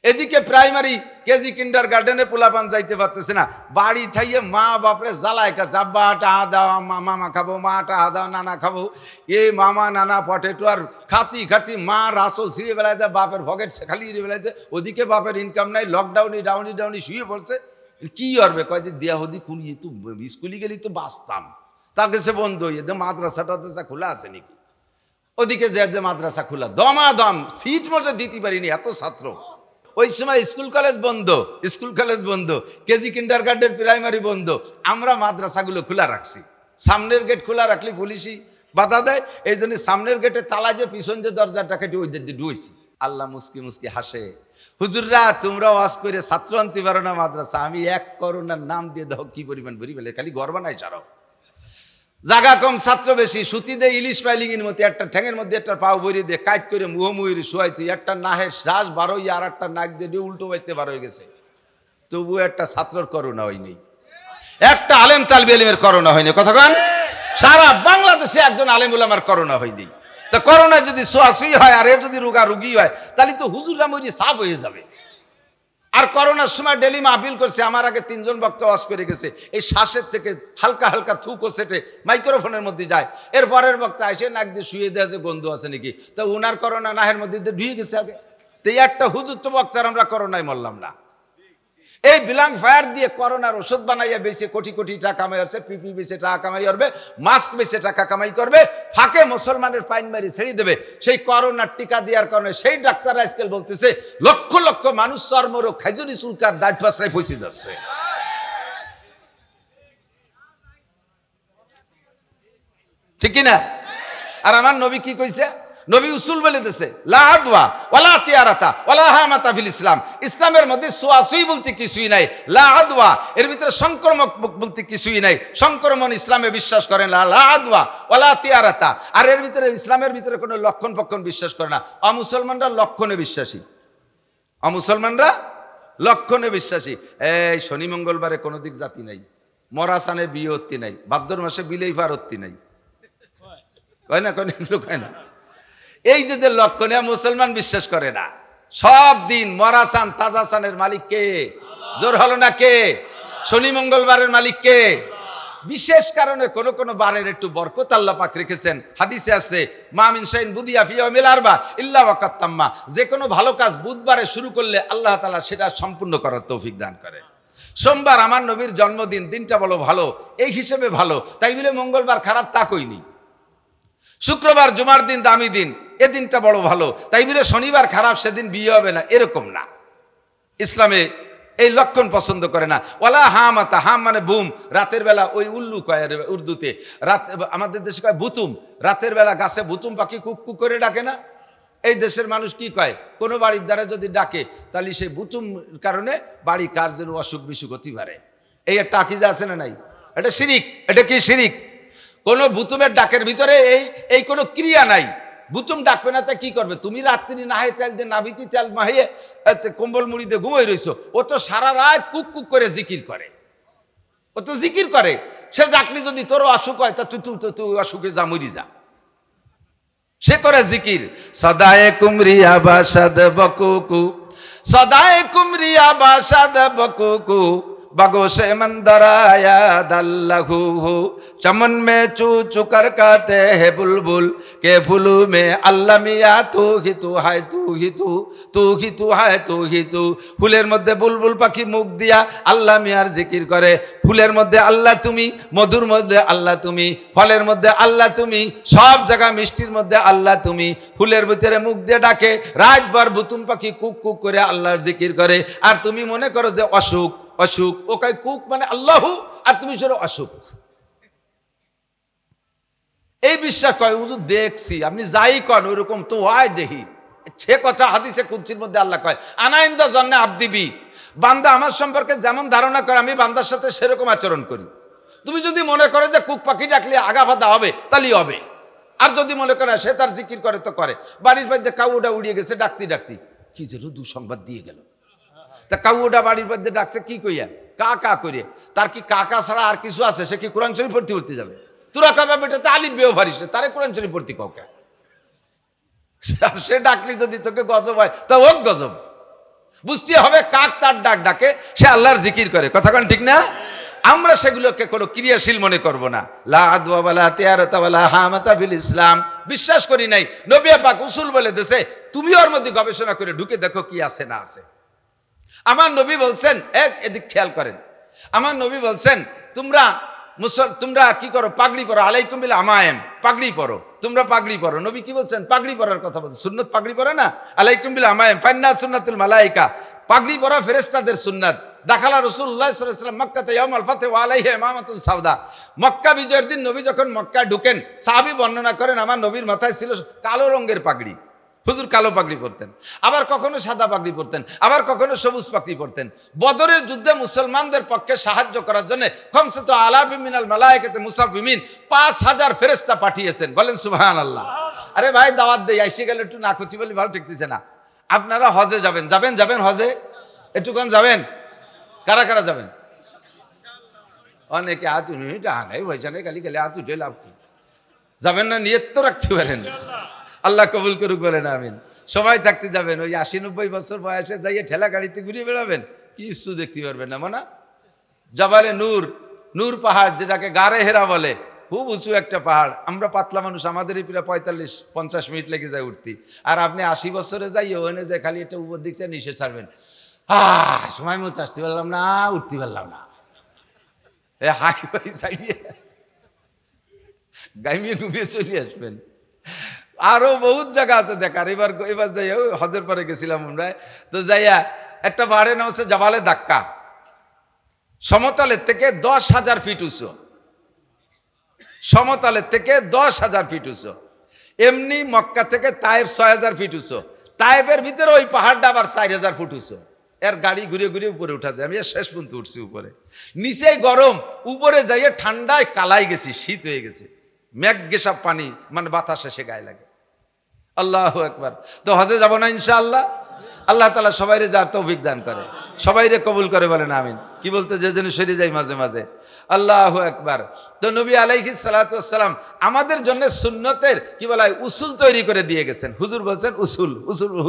এদিকে primary KG কিন্ডার গার্ডেনে পোলাপান যাইতে পারতেছে না, বাড়ি থাইয়ে মা বাপরে জ্বালায় কাছে, আব্বা টাহা দাও, মামা খাবো, মা টাহা দাও, নানা খাবো, এই মামা নানা পটেটো আর খাতি খাতি মা রাসল ছিঁড়ে বেলায় দেয়, বাপের ভগেট খালি বেলায় দেয়, ওদিকে বাপের ইনকাম নাই, লকডাউনে ডাউনি শুয়ে পড়ছে। কি করবে? কয় যে দেয়া হদি কোন তো স্কুলে গেলি তো বাঁচতাম, তাকে সে বন্ধ হয়ে যে মাদ্রাসাটা খোলা আছে নাকি, ওদিকে যে মাদ্রাসা খোলা, দমাদম সিট মোটে দিতে পারিনি, এত ছাত্র। ওই সময় স্কুল কলেজ বন্ধ, কেজি কিন্ডার গার্ডেন প্রাইমারি বন্ধ, আমরা মাদ্রাসাগুলো খোলা রাখছি। সামনের গেট খোলা রাখলে পুলিশই বাধা দেয়, এই জন্য সামনের গেটে তালা যে পিছন যে দরজাটা কেটে ওই দিয়ে ঢুইছি। আল্লাহ মুস্কি হাসে, হুজুররা তোমরা ওয়াজ করে ছাত্র আনতে পারো না মাদ্রাসা, আমি এক করোনার নাম দিয়ে দাও, কি পরিমাণ ভরি ফেলে, খালি গর্বা নাই ছাড়াও। জায়গা কম, ছাত্র বেশি, সুতি দে ইলিশ পাইলিংয়ের মতো, একটা ঠ্যাঙের মধ্যে একটা পাও বইয়ে দিয়ে কাট করে মুহমুহির শুয়াইতে, একটা নাহের শ্বাস বার হইয়া আর একটা নাক দিয়ে উল্টো বাইতে বার হয়ে গেছে, তবু একটা ছাত্রর করোনা হয়নি, একটা আলেম তালবে আলিমের করোনা হয়নি। কতক্ষণ সারা বাংলাদেশে একজন আলেম উলামার করোনা হয়নি। তো করোনা যদি সোয়াশুই হয় আর এ যদি রোগী হয়, তাহলে তো হুজুররা মরি সাফ হয়ে যাবে। আর করোনার সময় ডেলি মাহফিল করছে, আমার আগে 3 জন বক্তা ওয়াজ করে গেছে, এই শ্বাসের থেকে হালকা হালকা থুকো সেটে মাইক্রোফোনের মধ্যে যায়, এর পরের বক্তা এসে নাক দিয়ে শুয়ে দেয় যে গন্ধ আছে নাকি, তো ওনার করোনা নাহের মধ্যে ঢুয়ে গেছে আগে। তো এই একটা হুজুর তো বক্তার আমরা করোনায় মরলাম না। এই বিলাং ফায়ার দিয়ে করোনার ওষুধ বানাইয়া বেশি কোটি কোটি টাকা কামাই আসছে, পিপি বেচে টাকা কামাই করবে, মাস্ক বেচে টাকা কামাই করবে, ফাঁকে মুসলমানের পাইন মারি ছেড়ে দেবে। সেই করোনার টিকা দেওয়ার কারণে সেই ডাক্তার আজকাল বলতেছে লক্ষ লক্ষ মানুষ চর্মরোগ, খাইজুরি চুলকার দাঁত পাশায় ফসে যাচ্ছে। ঠিক কিনা? আর আমার নবী কি কইছে? নবী উসুল বলে দিয়েছে, লা আদওয়া ওয়ালা তিয়ারাতা ওয়ালা হামাতা ফিল ইসলাম। ইসলামের মধ্যে সোয়াসুই বলতে কিছুই নাই, লা আদওয়া এর ভিতরে সংক্রমক বলতে কিছুই নাই, সংক্রমণ ইসলামে বিশ্বাস করেন না, লা আদওয়া ওয়ালা তিয়ারাতা। আর এর ভিতরে ইসলামের ভিতরে কোনো লক্ষণ পক্ষণ বিশ্বাস করে না। অমুসলমানরা লক্ষণে বিশ্বাসী, অমুসলমানরা লক্ষণে বিশ্বাসী। এই শনি মঙ্গলবারে কোনো দিক জাতি নাই, মরাসানে বিয়ে হত্তি নাই, ভাদ্র মাসে বিলেই পার হত্তি নাই, কয় না কয় না কয় না। এই যে লক্ষণে মুসলমান বিশ্বাস করে না। সব দিন মরাসান তাজাসানের মালিক কে? জোর হলো না কে? শনি মঙ্গলবারের মালিক কে? বিশেষ কারণে কোন কোন বারের একটু বরকত আল্লাহ পাক রেখেছেন। হাদিসে আছে, মা মিন শাইইন বুদিয়া ফি ইয়াউমিল আরবা ইল্লা ওয়াকাত তাম্মা। যে কোনো ভালো কাজ বুধবারে শুরু করলে আল্লাহ তাআলা সেটা সম্পূর্ণ করার তৌফিক দান করে। সোমবার আমার নবীর জন্মদিন, দিনটা বলো ভালো, এই হিসেবে ভালো, তাই বলে মঙ্গলবার খারাপ তা কইনি। শুক্রবার জুমার দিন দামি দিন, এ দিনটা বড় ভালো, তাই বলে শনিবার খারাপ, সেদিন বিয়ে হবে না, এরকম না। ইসলামে এই লক্ষণ পছন্দ করে না। ওয়ালা হামাতা, হাম মানে বুম, রাতের বেলা ওই উল্লু কয় উর্দুতে, রাত আমাদের দেশে কয় বুতুম, রাতের বেলা গাছে বুতুম পাখি কুক কুক করে ডাকে না। এই দেশের মানুষ কি কয়, কোনো বাড়ির দ্বারা যদি ডাকে তাহলে সেই বুতুম কারণে বাড়ি কার যেন অসুখ বিসুখ হতে পারে। এই একটা আকিদা আছে না নাই? এটা শিরিক। এটা কি শিরিক? কোন বুতুমের ডাকের ভিতরে এই কোনো ক্রিয়া নাই। বুতুম ডাকবে না, তা কি করবে? তুমি রাত্রি নাহে তেল দিয়ে নাভিতি তেল মাহিয়ে কম্বল মুড়ি দিয়ে ঘুমাই রইছো, ও তো সারা রাত কুক কুক করে জিকির করে, ও তো জিকির করে। সে ডাকলি যদি তোরও অসুখ হয় তা তুই অসুখে যা, মরি যা। সে করে জিকির, সদায়ে কুমরিয়া বাসাদ বকুকু, সদায়ে কুমরিয়া বাসাদ বকুকু, बगोशे मंदराया दल्लहू हो, चमन में चू चुकर कहते हैं बुलबुल के फूलू में अल्लाह मिया तू ही तू है, तू ही तू, तू ही तू है, तू ही तू। ফুলের মধ্যে বুলবুল পাখি মুখ দিয়া আল্লাহ মিয়ার জিকির করে। ফুলের মধ্যে আল্লাহ তুমি, মধুর মধ্যে আল্লাহ তুমি, ফলের মধ্যে আল্লাহ তুমি, সব জায়গা মিষ্টির মধ্যে আল্লাহ তুমি। ফুলের ভিতরে মুখ দিয়ে ডাকে, রাতভর বুতুম পাখি কুক কুক করে আল্লাহর জিকির করে। আর তুমি মনে করো যে অসুখ অসুখ, ও কয় কুক মানে আল্লাহু, আর তুমি শুনো অসুখ। এই বিশ্বাস কয় হুজুর দেখছি, আপনি যাই কন ওইরকম তো হয় দেখি। সে কথা হাদিসে কুদসির মধ্যে আল্লাহ কয়, আনা ইনদা জন্নে আবদি বি, বান্দা আমার সম্পর্কে যেমন ধারণা করে আমি বান্দার সাথে সেরকম আচরণ করি। তুমি যদি মনে করে যে কুক পাখি ডাকলে আগা ফাদা হবে, তাহলেই হবে। আর যদি মনে করে সে তার জিকির করে তো করে। বাড়ির মধ্যে কাউটা উড়িয়ে গেছে ডাকতি ডাকতি, কি যেন দুঃসংবাদ দিয়ে গেল। তা কাউটা বাড়ির মধ্যে ডাকছে কি কইয়া, কা কা করে। তার কি কাকা ছাড়া আর কিছু আছে? সে কি কোরআন শরীফ পড়তে যাবে? তোরা কাবা বেটাতে আলিফ বেও পারিস, তারে কোরআন শরীফ পড়তে কাউকে। সে ডাকলি যদি তোকে গজব হয় তা হোক গজব। বুঝতে হবে কাক তার ডাক ডাকে, সে আল্লাহর জিকির করে। কথা কোন ঠিক না? আমরা সেগুলোকে কোনো ক্রিয়াশীল মনে করব না। লা আদওয়া ওয়ালা তিয়ারাতা ওয়ালা হামাতা ফিল ইসলাম, বিশ্বাস করি নাই। নবী পাক উসুল বলে দেশে, তুমি ওর মধ্যে গবেষণা করে ঢুকে দেখো কি আছে না আছে। আমার নবী বলছেন, এদিক খেয়াল করেন, আমার নবী বলছেন তোমরা কি করো, পাগড়ি পরো, আলাইকুম বিল আমায়েম, পাগড়ি পরো, তোমরা পাগড়ি পরো। নবী কি বলছেন? পাগড়ি পরার কথা বলছেন। সুন্নত পাগড়ি পরে না, আলাইকুম বিল আমায়েম ফান্না সুন্নাতুল মালাইকা, পাগড়ি পরা ফেরেশতাদের সুন্নাত। দাখালা রাসূলুল্লাহ সাল্লাল্লাহু আলাইহি ওয়াসাল্লাম মক্কাতে ইয়াউমাল ফাতহ ওয়া আলাইহি ইমামাতুন সাওদা, মক্কা বিজয়ের দিন নবী যখন মক্কায় ঢুকেন, সাহাবী বর্ণনা করেন আমার নবীর মাথায় ছিল কালো রঙের পাগড়ি। হুজুর কালো পাগড়ি পরতেন, আবার কখনো সাদা পাগড়ি পরতেন, আবার কখনো সবুজ পাগড়ি পরতেন। বদরের যুদ্ধে মুসলমানদের পক্ষে সাহায্য করার জন্য খমসে আলাফি মিনাল মালায়েকাতে মুসাফিমিন 5000 ফেরেশতা পাঠিয়েছেন। বলেন সুবহানাল্লাহ। আরে ভাই দাওয়াত দেই, আইসে গেলে একটু না করছি বলে ভালো ঠেকতেছে না। আপনারা হজে যাবেন হজে, একটুক্ষণ যাবেন? কারা কারা যাবেন? অনেকে হাত উঠে টানাই হয়েছে না, খালি গেলে হাত উঠে লাভ কি? যাবেন না? নিয়ত তো রাখতে পারেন। আল্লাহ কবুল করুক, বলেন আমিন। সবাই থাকতে যাবেন, ওই 80-90 বছর বয়সে যাইয়ে ঠেলা গাড়িতে ঘুরিয়ে বেড়াবেন, কিছু দেখতে পারবেন না। মানে জাবালে নূর পাহাড়, যেটাকে গারে হেরা বলে, খুব উঁচু একটা পাহাড়। আমরা পাতলা মানুষ, আমাদেরই প্রায় 45-50 মিনিট লেগে যায় উঠতে। আর আপনি 80 বছরে যাই ওখানে যে খালি একটা উপর দিক থেকে নিচে ছাড়বেন, সময় মতো আসতে পারলাম না, উঠতে পারলাম না, হাই ফাই সাইডিয়ে গাইমিয়ে ঘুমিয়ে চলে আসবেন। আরো বহুত জায়গা আছে দেখার। এবার যাই, হজের পরে গেছিলাম আমরা, তো যাইয়া একটা পাহাড়ের নাম হচ্ছে জাবালে দাক্কা, সমতলের থেকে 10,000 ফিট উঁচু, সমতলের থেকে 10,000 ফিট উঁচু। এমনি মক্কা থেকে তায়েফ 6,000 ফিট উঁচু, তায়েফের ভিতরে ওই পাহাড়টা আবার 4,000 ফুট উঁচু। এর গাড়ি ঘুরে ঘুরে উপরে উঠা যায়। আমি শেষ পর্যন্ত উঠছি উপরে, নিচে গরম, উপরে যাইয়ে ঠান্ডায় কালাই গেছি, শীত হয়ে গেছে, মেঘ গেসব পানি, মানে বাতাস এসে গায়ে লাগে। আল্লাহু আকবার। তো হজে যাব না ইনশাআল্লাহ? আল্লাহ তাআলা সবাইরে যার তৌফিক দান করে, সবাইরে কবুল করে, বলেন আমিন। কি বলতে যে যেন সরে যাই মাঝে মাঝে। আল্লাহু আকবার। তো নবী আলাইহিস সালাতু ওয়াস সালাম আমাদের জন্য সুন্নতের কি বলা হয় উসুল তৈরি করে দিয়ে গেছেন। হুজুর বলছেন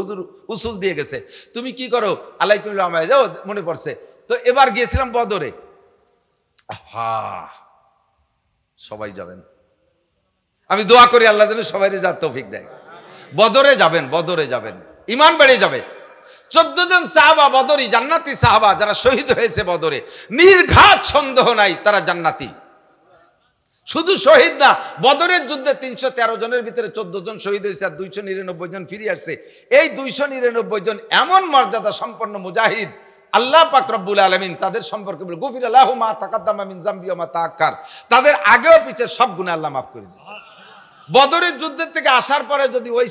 হুজুর উসুল দিয়ে গেছে। তুমি কি করো, আলাইকুম আমায় যাও, মনে পড়ছে। তো এবার গিয়েছিলাম বদরে। সবাই যাবেন, আমি দোয়া করি আল্লাহ যেন সবাইরে যার তৌফিক দেয়। বদরে যাবেন, ঈমান বেড়ে যাবে। 14 জন সাহাবা বদরি, জান্নাতি সাহাবা, যারা শহীদ হয়েছে বদরে, নির্ঘাত সন্দেহ নাই তারা জান্নাতি। শুধু শহীদ না, বদরের যুদ্ধে 313 জনের ভিতরে 14 জন শহীদ হয়েছে আর 299 জন ফিরে আসছে। এই 299 জন এমন মর্যাদা সম্পন্ন মুজাহিদ, আল্লাহ পাক রব্বুল আলামিন তাদের সম্পর্কে বলে গফিরা লাহু মা তাকাদ্দামা মিন যামবি ওয়া মা তাআক্কার, তাদের আগেও পিছে সব গুনাহ আল্লাহ মাফ করে দিয়েছে। বদরের যুদ্ধের থেকে আসার পরে যদি ওই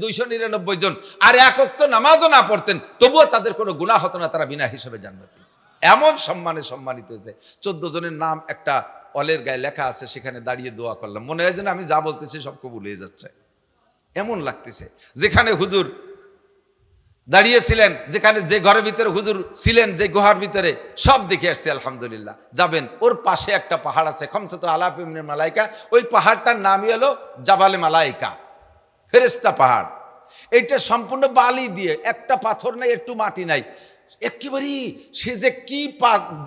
299 জন আর এক ওয়াক্ত নামাজও না পড়তেন, তবুও তাদের কোনো গুনাহ হতো না, তারা বিনা হিসেবে জান্নাতি। এমন সম্মানে সম্মানিত হয়েছে। 14 জনের নাম একটা অলের গায়ে লেখা আছে, সেখানে দাঁড়িয়ে দোয়া করলাম। মনে হয় যেন আমি যা বলতেছি সব কবুল হয়ে যাচ্ছে, এমন লাগতেছে। যেখানে হুজুর দাঁড়িয়েছিলেন, যেখানে যে ঘরের ভিতরে হুজুর ছিলেন, যে গুহার ভিতরে, সব দেখে আসছে আলহামদুলিল্লাহ। যাবেন, ওর পাশে একটা পাহাড় আছে, খমসাতু আলাফি মিনাল মালাইকা, ওই পাহাড়টার নামই হলো জাবালে মালাইকা, ফেরেশতা পাহাড়। এইটা সম্পূর্ণ বালি দিয়ে, একটা পাথর নাই, একটু মাটি নাই, একেবারেই সে যে কি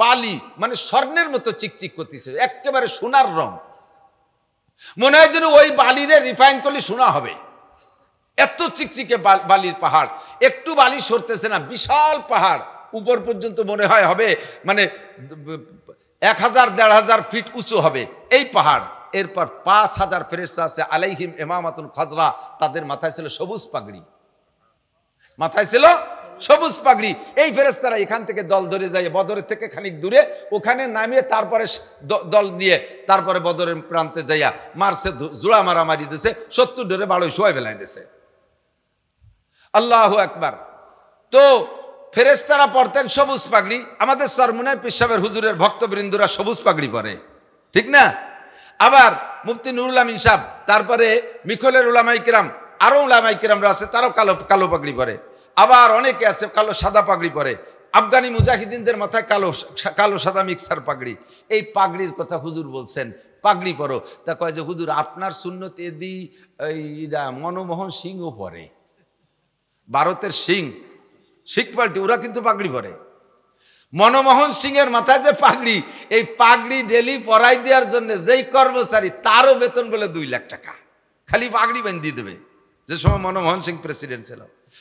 বালি, মানে স্বর্ণের মতো চিকচিক করতেছে, একেবারে সোনার রং। মনে হয় যেন ওই বালিরে রিফাইন করলে সোনা হবে, এত চিকচিকে বালির পাহাড়। একটু বালি সরতেছে না, বিশাল পাহাড়, উপর পর্যন্ত মনে হয় হবে মানে 1000-1500 ফিট উঁচু হবে এই পাহাড়। এরপর 5000 ফেরেশতা আছে, আলাইহিম ইমামাতুন খাজরা, তাদের মাথায় ছিল সবুজ পাগড়ি, মাথায় ছিল সবুজ পাগড়ি। এই ফেরেশতারা এখান থেকে দল ধরে যায় বদরের থেকে খানিক দূরে, ওখানে নামিয়ে তারপরে দল নিয়ে তারপরে বদরের প্রান্তে যাইয়া মারছে, জোড়া মারামারি দিছে, 70 ডরে বাড়োই শোয়াই বেলায় দিছে। আল্লাহু আকবার। তো ফেরেশতারা পরতেন সবুজ পাগড়ি। আমাদের সরমুনার পিসাবের হুজুরের ভক্তবৃন্দরা সবুজ পাগড়ি পরে, ঠিক না? আবার মুফতি নুরুল আমিন সাহেব, তারপরে মিখলের উলামায়ে কিরাম, আরো উলামায়ে কিরামরা আছে, তারাও কালো পাগড়ি পরে। আবার অনেকে আছে কালো সাদা পাগড়ি পরে। আফগানি মুজাহিদিনদের মাথায় কালো সাদা মিক্সার পাগড়ি। এই পাগড়ির কথা হুজুর বলছেন, পাগড়ি পরো। তা কয় যে হুজুর আপনার সুন্নত এদি মনমোহন সিংও পরে, ভারতের সিং শিখ পাল্টি ওরা কিন্তু পাগড়ি পরে। মনমোহন সিং এর মাথায় যে পাগড়ি, এই পাগড়ি ডেলি পরাই দেওয়ার জন্য যেই কর্মচারী তারও বেতন বলে 2 লাখ টাকা, খালি পাগড়ি বাঁধিয়ে দেবে। যে সময় মনমোহন সিং প্রেসিডেন্ট ছিল,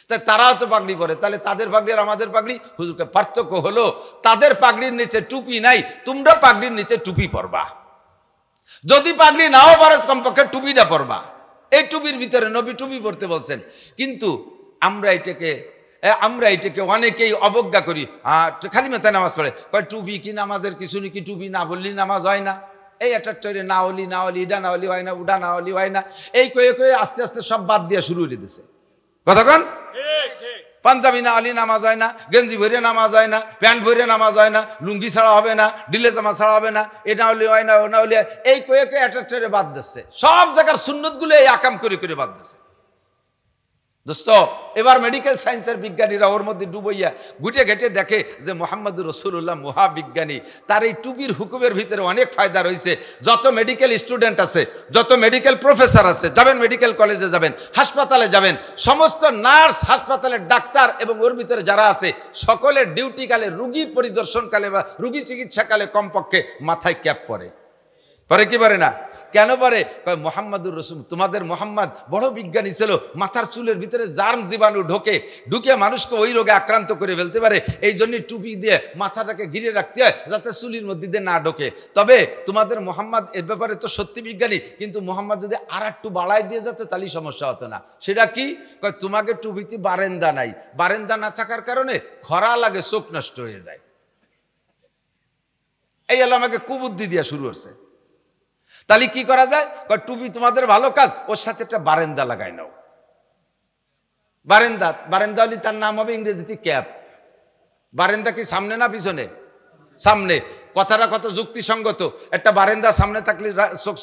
তাই তারাও তো পাগড়ি পরে। তাহলে তাদের পাগড়ি আর আমাদের পাগড়ি, হুজুরকে পার্থক্য হলো তাদের পাগড়ির নিচে টুপি নাই, তোমরা পাগড়ির নিচে টুপি পরবা। যদি পাগড়ি নাও পারো কমপক্ষে টুপিটা পরবা। এই টুপির ভিতরে নবী টুপি পরতে বলছেন। কিন্তু আমরা এটাকে অনেকেই অবজ্ঞা করি। খালি মাথায় নামাজ পড়ে, কয় টুপি কি নামাজের কিছু নাকি, টুপি না বললি নামাজ হয় না। এই একটা টরে না হলি ইডা না হলি হয় না, উডা না হলি হয় না, এই কয়ে কয়ে আস্তে আস্তে সব বাদ দিয়ে শুরু করে দিছে। কতক্ষণ পাঞ্জাবি না হলি নামাজ হয় না, গেঞ্জি ভরে নামাজ হয় না, প্যান্ট ভরে নামাজ হয় না, লুঙ্গি ছাড়া হবে না, ডিলে জামা ছাড়া হবে না, এটা হলি হয় না, ওনা হলি, এই কয়ে কয়ে একটা টরে বাদ দিচ্ছে। সব জায়গার সুন্নত গুলো এই আকাম করে করে বাদ দিচ্ছে। দোস্ত, এবার মেডিকেল সায়েন্সের বিজ্ঞানীরা ওর মধ্যে ডুবইয়া গুটে ঘেটে দেখে যে মোহাম্মদুর রাসূলুল্লাহ মহাবিজ্ঞানী, তার এই টুপির হুকুমের ভিতরে অনেক ফায়দা রয়েছে। যত মেডিকেল স্টুডেন্ট আছে, যত মেডিকেল প্রফেসর আছে, যাবেন মেডিকেল কলেজে যাবেন, হাসপাতালে যাবেন, সমস্ত নার্স, হাসপাতালের ডাক্তার এবং ওর ভিতরে যারা আছে সকলের ডিউটি কালে, রুগী পরিদর্শনকালে বা রুগী চিকিৎসাকালে কমপক্ষে মাথায় ক্যাপ পরে। পরে কি পারে না? কেন পারে? মোহাম্মদুর রাসূল, তোমাদের মোহাম্মদ বড় বিজ্ঞানী ছিল, মাথার চুলের ভিতরে জার্ম জীবাণু ঢুকে মানুষকে ওই রোগে আক্রান্ত করে ফেলতে পারে। এই জন্য টুপি দিয়ে মাথাটাকে ঘিরে রাখতে হয় যাতে চুলির মধ্যে দিয়ে না ঢোকে। তবে তোমাদের মোহাম্মদ এ ব্যাপারে তো সত্যি বিজ্ঞানী, কিন্তু মোহাম্মদ যদি আর একটু বাড়াই দিয়ে যেত তাহলে সমস্যা হতো না। সেটা কি? তোমাকে টুপিতে বারেন্দা নাই, বারেন্দা না থাকার কারণে খরা লাগে, চোখ নষ্ট হয়ে যায়। এই হলো আমাকে কুবুদ্ধি দিয়া শুরু হচ্ছে। তাহলে কি করা যায়? টুপি তোমাদের ভালো কাজ, ওর সাথে একটা বারেন্দা লাগাই নাও। বারেন্দা হলে তার নাম হবে ইংরেজিতে ক্যাপ। বারেন্দা কি সামনে না পিছনে? সামনে। কথাটা কত যুক্তিসঙ্গত। একটা বারেন্দা সামনে থাকলে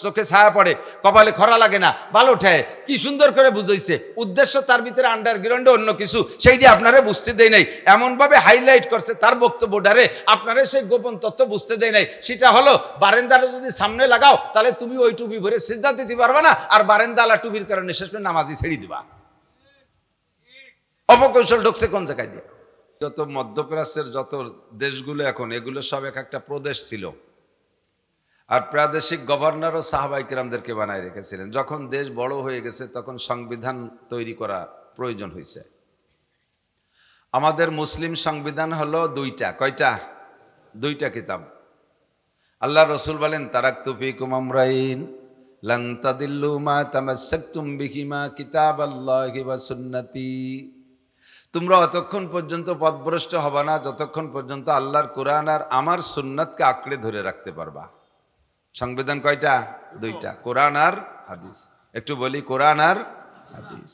চোখে ছায়া পড়ে, কপালে খরা লাগে না, ভালো ঠেয়। কি সুন্দর করে বুঝাইছে। উদ্দেশ্য তার ভিতরে আন্ডারগ্রাউন্ডে অন্য কিছু, সেইটি আপনারা বুঝতে দেয় নাই। এমনভাবে হাইলাইট করছে তার বক্তব্যটারে, আপনারা সেই গোপন তথ্য বুঝতে দেয় নাই। সেটা হলো বারেন্দাটা যদি সামনে লাগাও তাহলে তুমি ওই টুপি ভরে সিজদা দিতে পারবা না, আর বারেন্দালা টুপির কারণে শেষ করে নামাজি ছেড়ে দিবা। অপকৌশল ঢুকছে কোন জায়গায় দিয়ে। যত মধ্যপ্রাচ্যের যত দেশগুলো এখন, এগুলো সব এক একটা প্রদেশ ছিল, আর প্রাদেশিক গভর্নরও সাহাবায়ে কেরামদেরকে বানায় রেখেছিলেন। যখন দেশ বড় হয়ে গেছে তখন সংবিধান তৈরি করা প্রয়োজন হয়েছে। আমাদের মুসলিম সংবিধান হলো 2টা। কয়টা? 2টা কিতাব। আল্লাহ রসুল বলেন, তারাকতু ফীকুম আমরাইন লান তাদিল্লু মা তামাসসাকতুম বিহিমা কিতাবাল্লাহি ওয়া সুন্নতি। তোমরা অতক্ষণ পর্যন্ত পথভ্রষ্ট হবে না যতক্ষণ পর্যন্ত আল্লাহর কোরআন আর আমার সুন্নাতকে আঁকড়ে ধরে রাখতে পারবা। সংবিধান কয়টা? 2টা, কোরআন আর হাদিস। একটু বলি, কোরআন আর হাদিস।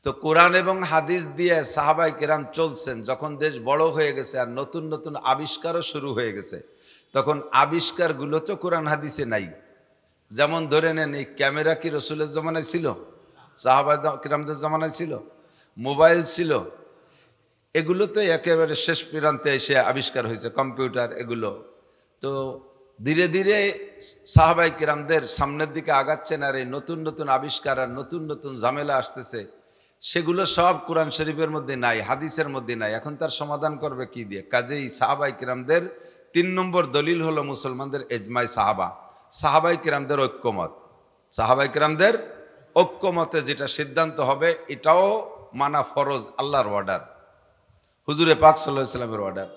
তো কোরআন এবং হাদিস দিয়ে সাহাবায়ে কেরাম চলছেন। যখন দেশ বড় হয়ে গেছে আর নতুন নতুন আবিষ্কারও শুরু হয়ে গেছে, তখন আবিষ্কারগুলো তো কোরআন হাদিসে নাই। যেমন ধরে নেন, এই ক্যামেরা কি রসুলের জমানায় ছিল? সাহাবায়ে কেরামদের জমানায় ছিল? মোবাইল ছিল? এগুলো তো একেবারে শেষ প্রান্তে এসে আবিষ্কার হয়েছে, কম্পিউটার এগুলো। তো ধীরে ধীরে সাহাবায়ে কেরামদের সামনের দিকে আগাচ্ছেন, আর এই নতুন নতুন আবিষ্কার আর নতুন নতুন ঝামেলা আসতেছে, সেগুলো সব কোরআন শরীফের মধ্যে নাই, হাদিসের মধ্যে নাই। এখন তার সমাধান করবে কি দিয়ে? কাজেই সাহাবায়ে কেরামদের 3 নম্বর দলিল হলো মুসলমানদের এজমাই সাহাবা, সাহাবায়ে কেরামদের ঐক্যমত। সাহাবায়ে কেরামদের ঐক্যমতে যেটা সিদ্ধান্ত হবে এটাও মানা ফরজ, আল্লাহর অর্ডার, হুজুরে পাক সাল্লাল্লাহু আলাইহি ওয়াসাল্লামের অর্ডার।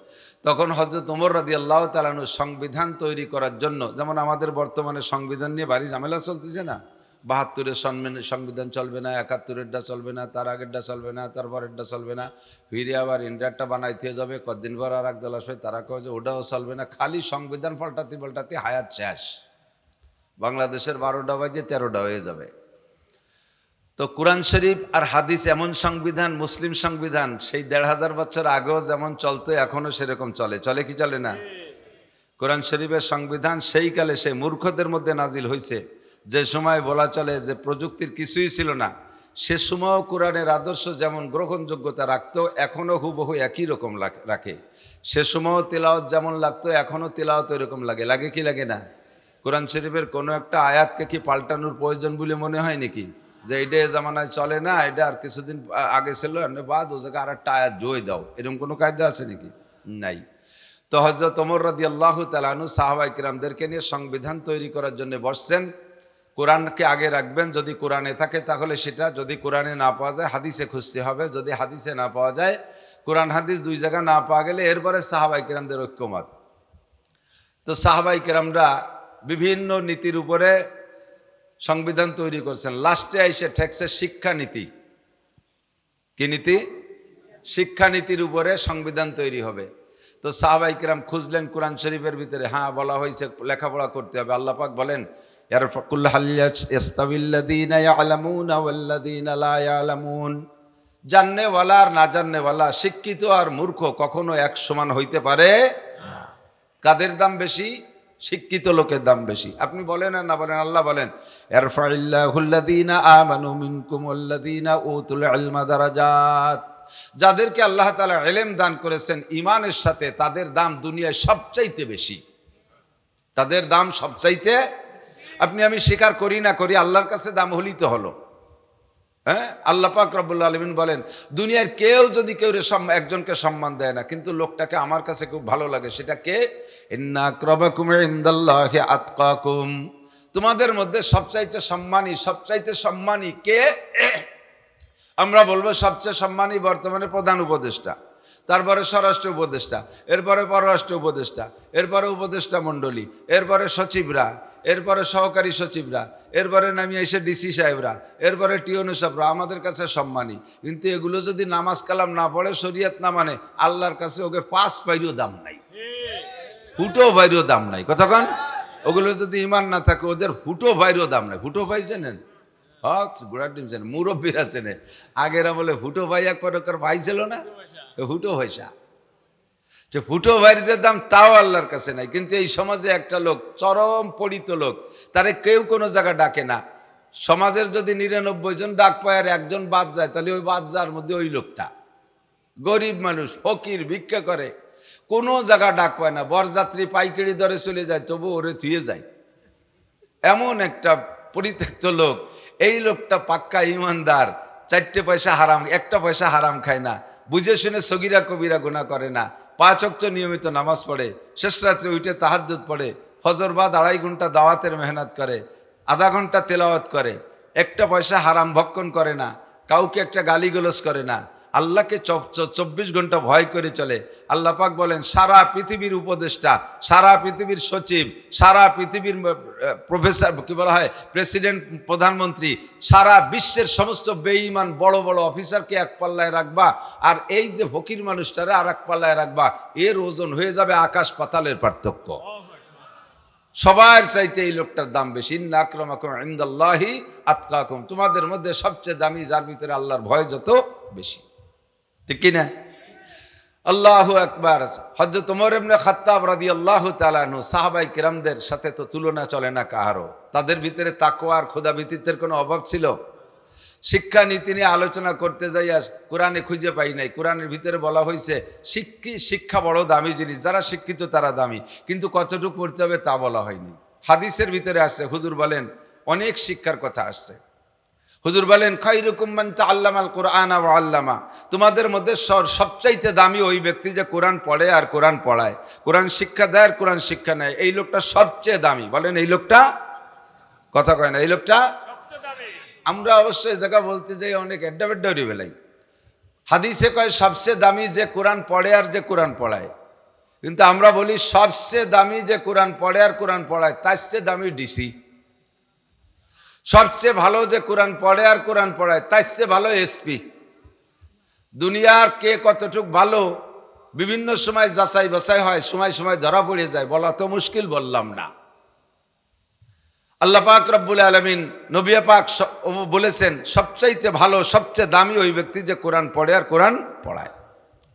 তখন হযরত ওমর রাদিয়াল্লাহু তাআলা আনহু সংবিধান তৈরি করার জন্য, যেমন আমাদের বর্তমানে সংবিধান নিয়ে ভারী ঝামেলা চলতেছে না, 72-এর সংবিধান চলবে না, 71-এরটা চলবে না, তার আগেরটা চলবে না, তারপরেরটা চলবে না, ফিরে আবার ইন্ডিয়ারটা বানাইতে যাবে, কদিন পর আর একদল আসবে তারা কয় যে ওটাও চলবে না। খালি সংবিধান পাল্টাতে হায়াত শেষ। বাংলাদেশের 12টা বাজে 13টা হয়ে যাবে। তো কোরআন শরীফ আর হাদিস এমন সংবিধান, মুসলিম সংবিধান, সেই 1500 বছর আগেও যেমন চলতো এখনো সেরকম চলে। চলে কি চলে না? কোরআন শরীফের সংবিধান সেই কালে সেই মূর্খদের মধ্যে নাজিল হয়েছে, যে সময় বলা চলে যে প্রযুক্তির কিছুই ছিল না, সে সময়ও কোরআনের আদর্শ যেমন গ্রহণযোগ্যতা রাখতো এখনও হুবহু একই রকম রাখে। সে সময়ও তেলাওয়াত যেমন লাগতো এখনও তেলাওয়াত এরকম লাগে। লাগে কি লাগে না? কোরআন শরীফের কোনো একটা আয়াতকে কি পাল্টানোর প্রয়োজন বলে মনে হয় নাকি? যে এটা এ জামানায় চলে না, এটা আর কিছুদিন আগে ছিল, এমনি বাদ ও জায়গায় আর একটা আয়াত জয় দাও, এরকম কোনো কায়দা আছে নাকি? নাই। তো হযরত ওমর রাদিয়াল্লাহু তাআলা আনহু সাহাবায়ে কিরামদেরকে নিয়ে সংবিধান তৈরি করার জন্য বসছেন। কোরআনকে আগে রাখবেন, যদি কোরআনে থাকে তাহলে সেটা, যদি কোরআনে না পাওয়া যায় হাদিসে খুঁজতে হবে, যদি হাদিসে না পাওয়া যায়, কোরআন হাদিস দুই জায়গা না পাওয়া গেলে এরপরে সাহাবায়ে কিরামদের ঐক্যমত। তো সাহাবায়ে কিরামরা বিভিন্ন নীতির উপরে সংবিধান তৈরি করছেন। লাস্টে এসে ঠেকছে শিক্ষানীতি। কি নীতি? শিক্ষানীতির উপরে সংবিধান তৈরি হবে। তো সাহাবায়ে কিরাম খুঁজলেন কোরআন শরীফের ভিতরে, হ্যাঁ বলা হয়েছে লেখাপড়া করতে হবে। আল্লাহ পাক বলেন, ইয়ারফাকুল হাল ইয়াস্তাবিল্লাযীনা ইয়ালামুনা ওয়াল্লাযীনা লা ইয়ালামুন, জাননেওয়ালা আর না জাননেওয়ালা, শিক্ষিত আর মূর্খ কখনো এক সমান হইতে পারে না। কাদের দাম বেশি? শিক্ষিত লোকের দাম বেশি। আপনি বলেন আর না বলেন, আল্লাহ বলেন ইয়ারফাইল্লাহুল্লাযীনা আমানু মিনকুম ওয়াল্লাযীনা উতুল ইলমা দারাজাত, যাদেরকে আল্লাহ তাআলা ইলম দান করেছেন ঈমানের সাথে, তাদের দাম দুনিয়ায় সবচাইতে বেশি। তাদের দাম সবচাইতে, আপনি আমি স্বীকার করি না করি, আল্লাহর কাছে দাম হলেই তো হলো। হ্যাঁ, আল্লাহ পাক রব্বুল আলামিন বলেন, দুনিয়ার কেউ যদি কেউ একজনকে সম্মান দেয় না, কিন্তু লোকটাকে আমার কাছে খুব ভালো লাগে, সেটা কে? ইন্না আক্রামাকুম ইনদাল্লাহি আতকাকুম, তোমাদের মধ্যে সবচাইতে সম্মানী কে? আমরা বলবো সবচেয়ে সম্মানী বর্তমানে প্রধান উপদেষ্টা, তারপরে স্বরাষ্ট্র উপদেষ্টা, এরপরে পররাষ্ট্র উপদেষ্টা, এরপরে উপদেষ্টা মণ্ডলী, এরপরে সচিবরা, এরপরে সহকারী সচিবরা, এরপরে নামিয়ে এসে ডিসি সাহেবরা, এরপরে টিওনো সাহেবরা আমাদের কাছে সম্মানী। কিন্তু এগুলো যদি নামাজ কালাম না পড়ে, শরীয়ত না মানে, আল্লাহর কাছে ওকে 5 পাইরও দাম নাই, ফুটো ভাইরও দাম নাই। কতক্ষণ? ওগুলো যদি ইমান না থাকে, ওদের ফুটো ভাইরও দাম নাই। ফুটো ভাই চেনেন? গোড়ার ডিম চেনেন? মুরব্বীরা চেনে। আগেরা বলে ফুটো ভাই এক প্রকার ভাই ছিল না, ফুটো ভাইসা। যে ফুটো ভাইয়ের যে দাম তাও আল্লাহর কাছে নাই। কিন্তু এই সমাজে একটা লোক, চরম পড়িত লোক, তারে কেউ কোনো জায়গা ডাকে না। সমাজের যদি 99 জন ডাক পায় আর একজন বাদ যায়, তাহলে ওই বাদ যাওয়ার মধ্যে ওই লোকটা গরিব মানুষ, ফকির, ভিক্ষা করে, কোনো জায়গা ডাক পায় না। বরযাত্রী পাইকারি দরে চলে যায়, তবু ওরে থুয়ে যায়। এমন একটা পরিত্যক্ত লোক। এই লোকটা পাক্কা ইমানদার, 4 পয়সা হারাম, 1 পয়সা হারাম খায় না, বুঝে শুনে সগীরা কবিরা গুনাহ করে না, 5 ওয়াক্ত নিয়মিত নামাজ পড়ে, শেষ রাত্রে উঠে তাহাজ্জুদ পড়ে, ফজর বাদ 2.5 ঘন্টা দাওয়াতের মেহনত করে, আধা ঘন্টা তেলাওয়াত করে, 1 পয়সা হারাম ভক্ষণ করে না, কাউকে একটা গালিগালাজ করে না, আল্লাহকে 24 ঘন্টা ভয় করে চলে। আল্লাহ পাক বলেন, সারা পৃথিবীর উপদেষ্টা, সারা পৃথিবীর সচিব, সারা পৃথিবীর প্রফেসর, কি বলা হয়, প্রেসিডেন্ট, প্রধানমন্ত্রী, সারা বিশ্বের সমস্ত বেঈমান বড় বড় অফিসারকে এক পাল্লায় রাখবা, আর এই যে ফকির মানুষটারে আর এক পাল্লায় রাখবা, এর ওজন হয়ে যাবে আকাশ পাতালের পার্থক্য। সবার চাইতে এই লোকটার দাম বেশি। ইন্না আক্রামাকুম ইনদাল্লাহি আতকাকুম, তোমাদের মধ্যে সবচেয়ে দামি যার ভিতরে আল্লাহর ভয় যত বেশি। ঠিক কিনা? আল্লাহু আকবার। হযরত ওমর ইবনে খাত্তাব রাদিয়াল্লাহু তাআলা আনহু, সাহাবায়ে কিরামদের সাথে তো তুলনা চলে না কারো। তাদের ভিতরে তাকওয়া আর খোদাভীতির কোনো অভাব ছিল? শিক্ষা নীতি নিয়ে আলোচনা করতে যাইয়া কোরআনে খুঁজে পাই নাই। কোরআনের ভিতরে বলা হয়েছে শিক্ষা বড় দামি জিনিস, যারা শিক্ষিত তারা দামি, কিন্তু কতটুকু পড়তে হবে তা বলা হয়নি। হাদিসের ভিতরে আসছে, হুজুর বলেন অনেক শিক্ষার কথা আসছে। হুজুর বলেন, খায়রুকুম মান তাআল্লামাল কুরআনা ওয়া আল্লামা, তোমাদের মধ্যে সবচাইতে দামি ওই ব্যক্তি যে কোরআন পড়ে আর কোরআন পড়ায়, কোরআন শিক্ষা দেয় আর কোরআন শিক্ষা নেয়। এই লোকটা সবচেয়ে দামি। বলেন এই লোকটা, কথা কয় না, এই লোকটা সবচেয়ে দামি। আমরা অবশ্যই জায়গা বলতে যাই অনেক এড্ডাবেড্ডারি বেলাই। হাদিসে কয় সবচেয়ে দামি যে কোরআন পড়ে আর যে কোরআন পড়ায়, কিন্তু আমরা বলি সবচেয়ে দামি যে কোরআন পড়ে আর কোরআন পড়ায়, তার চেয়ে দামি ডিসি। সবচেয়ে ভালো যে কোরআন পড়ে আর কোরআন পড়ায়, তার চেয়ে ভালো এসপি। দুনিয়ার কে কতটুক ভালো বিভিন্ন সময় যাচাই বাছাই হয়, সময় সময় ধরা পড়ে যায়, বলা তো মুশকিল, বললাম না। আল্লাহ পাক রব্বুল আলামিন, নবী পাক বলেছেন সবচাইতে ভালো, সবচেয়ে দামি ওই ব্যক্তি যে কোরআন পড়ে আর কোরআন পড়ায়।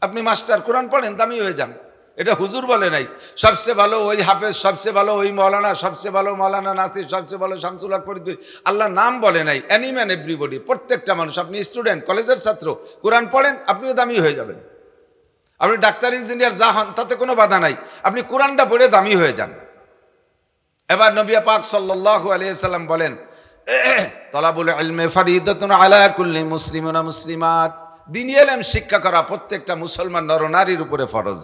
আপনি মাস্টার, কোরআন পড়েন, দামি হয়ে যান। এটা হুজুর বলে নাই। সবচেয়ে ভালো ওই হাফেজ, সবচেয়ে ভালো ওই মৌলানা, সবচেয়ে ভালো মৌলানা নাসির, সবচেয়ে ভালো শামসুল হক ফরিদপুর। আল্লাহ নাম বলে নাই। এনি ম্যান এভরিবডি, প্রত্যেকটা মানুষ। আপনি স্টুডেন্ট, কলেজের ছাত্র, কোরআন পড়েন, আপনিও দামি হয়ে যাবেন। আপনি ডাক্তার, ইঞ্জিনিয়ার যা হন, তাতে কোনো বাধা নাই। আপনি কোরআনটা পড়ে দামি হয়ে যান। এবার নবী পাক সাল্লাল্লাহু আলাইহি সাল্লাম বলেন, তলাবুল ইলমি ফরিদাতুন আলা কুল্লি মুসলিমিন ওয়া মুসলিমাত। দ্বীনি ইলম শিক্ষা করা প্রত্যেকটা মুসলমান নরনারীর উপরে ফরজ।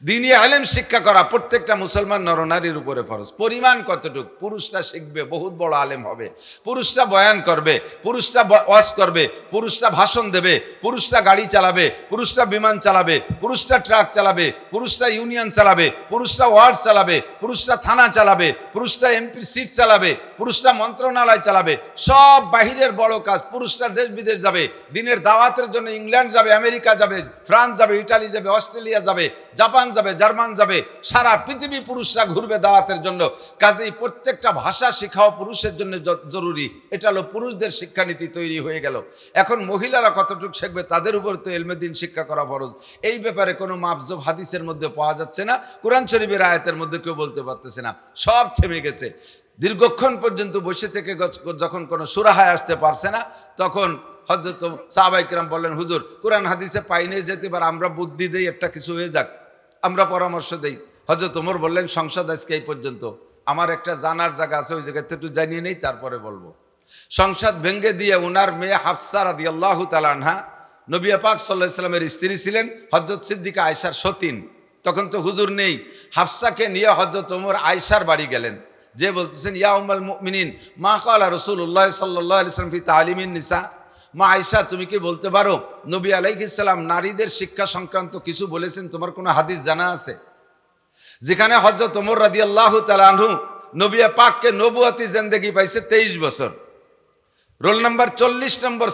দ্বীনি ইলম শিক্ষা করা প্রত্যেকটা মুসলমান নরনারীর উপরে ফরজ। পরিমাণ কতটুক? পুরুষরা শিখবে, বহুত বড় আলেম হবে, পুরুষরা বয়ান করবে, পুরুষরা ওয়াজ করবে, পুরুষরা ভাষণ দেবে, পুরুষরা গাড়ি চালাবে, পুরুষরা বিমান চালাবে, পুরুষরা ট্রাক চালাবে, পুরুষরা ইউনিয়ন চালাবে, পুরুষরা ওয়ার্ড চালাবে, পুরুষরা থানা চালাবে, পুরুষরা এমপির সিট চালাবে, পুরুষরা মন্ত্রণালয় চালাবে। সব বাহিরের বড় কাজ। পুরুষরা দেশ বিদেশ যাবে, দিনের দাওয়াতের জন্য ইংল্যান্ড যাবে, আমেরিকা যাবে, ফ্রান্স যাবে, ইটালি যাবে, অস্ট্রেলিয়া যাবে, জাপান যাবে, জার্মান যাবে, সারা পৃথিবী পুরুষরা ঘুরবে দাওয়াতের জন্য। কাজেই প্রত্যেকটা ভাষা শেখাও পুরুষের জন্য জরুরি। এটা হলো পুরুষদের শিক্ষানীতি তৈরি হয়ে গেল। এখন মহিলারা কতটুকু শিখবে, তাদের উপর তো ইলমে দ্বীন শিক্ষা করা ফরজ। এই ব্যাপারে কোনো মাপজোব হাদিসের মধ্যে পাওয়া যাচ্ছে না, কোরআন শরীফের আয়াতের মধ্যে কেউ বলতে পারতেছে না, সব থেমে গেছে। দীর্ঘক্ষণ পর্যন্ত বসে থেকে যখন কোনো সুরাহায় আসতে পারছে না, তখন হযরত সাহাবায়ে কেরাম বললেন, হুজুর কোরআন হাদিসে পাইনে যেতে পারে, আমরা বুদ্ধি দেই, একটা কিছু হয়ে যাক, আমরা পরামর্শ দেই। হযরত ওমর বললেন, সংসদ আজকে এই পর্যন্ত, আমার একটা জানার জায়গা আছে, ওই জায়গাতে একটু জানিয়ে নেই, তারপরে বলবো। সংসদ ভেঙ্গে দিয়ে ওনার মেয়ে হাফসা রাদিয়াল্লাহু তাআলা আনহা, নবী পাক সাল্লাল্লাহু আলাইহি ওয়াসাল্লামের স্ত্রী ছিলেন, হযরত সিদ্দিকা আয়েশার সতীন। তখন তো হুজুর নেই, হাফসাকে নিয়ে হযরত ওমর আয়েশার বাড়ি গেলেন, যে বলতেছেন, ইয়া উম্মুল মুমিনিন মা ক্বালা রাসূলুল্লাহ সাল্লাল্লাহু আলাইহি ওয়াসাল্লাম ফি তালিমিন নিসা। মা আয়েশা, তুমি কি বলতে পারো নবী আলাইহিস সালাম নারীদের শিক্ষা সংক্রান্ত কিছু বলেছেন? তোমার কোনো হাদিস জানা আছে? যেখানে হযরত ওমর রাদিয়াল্লাহু তাআলা আনহু নবী পাককে নবুয়তি জিন্দেগি পাইছে 23 বছর, রোল নাম্বার 40 নম্বর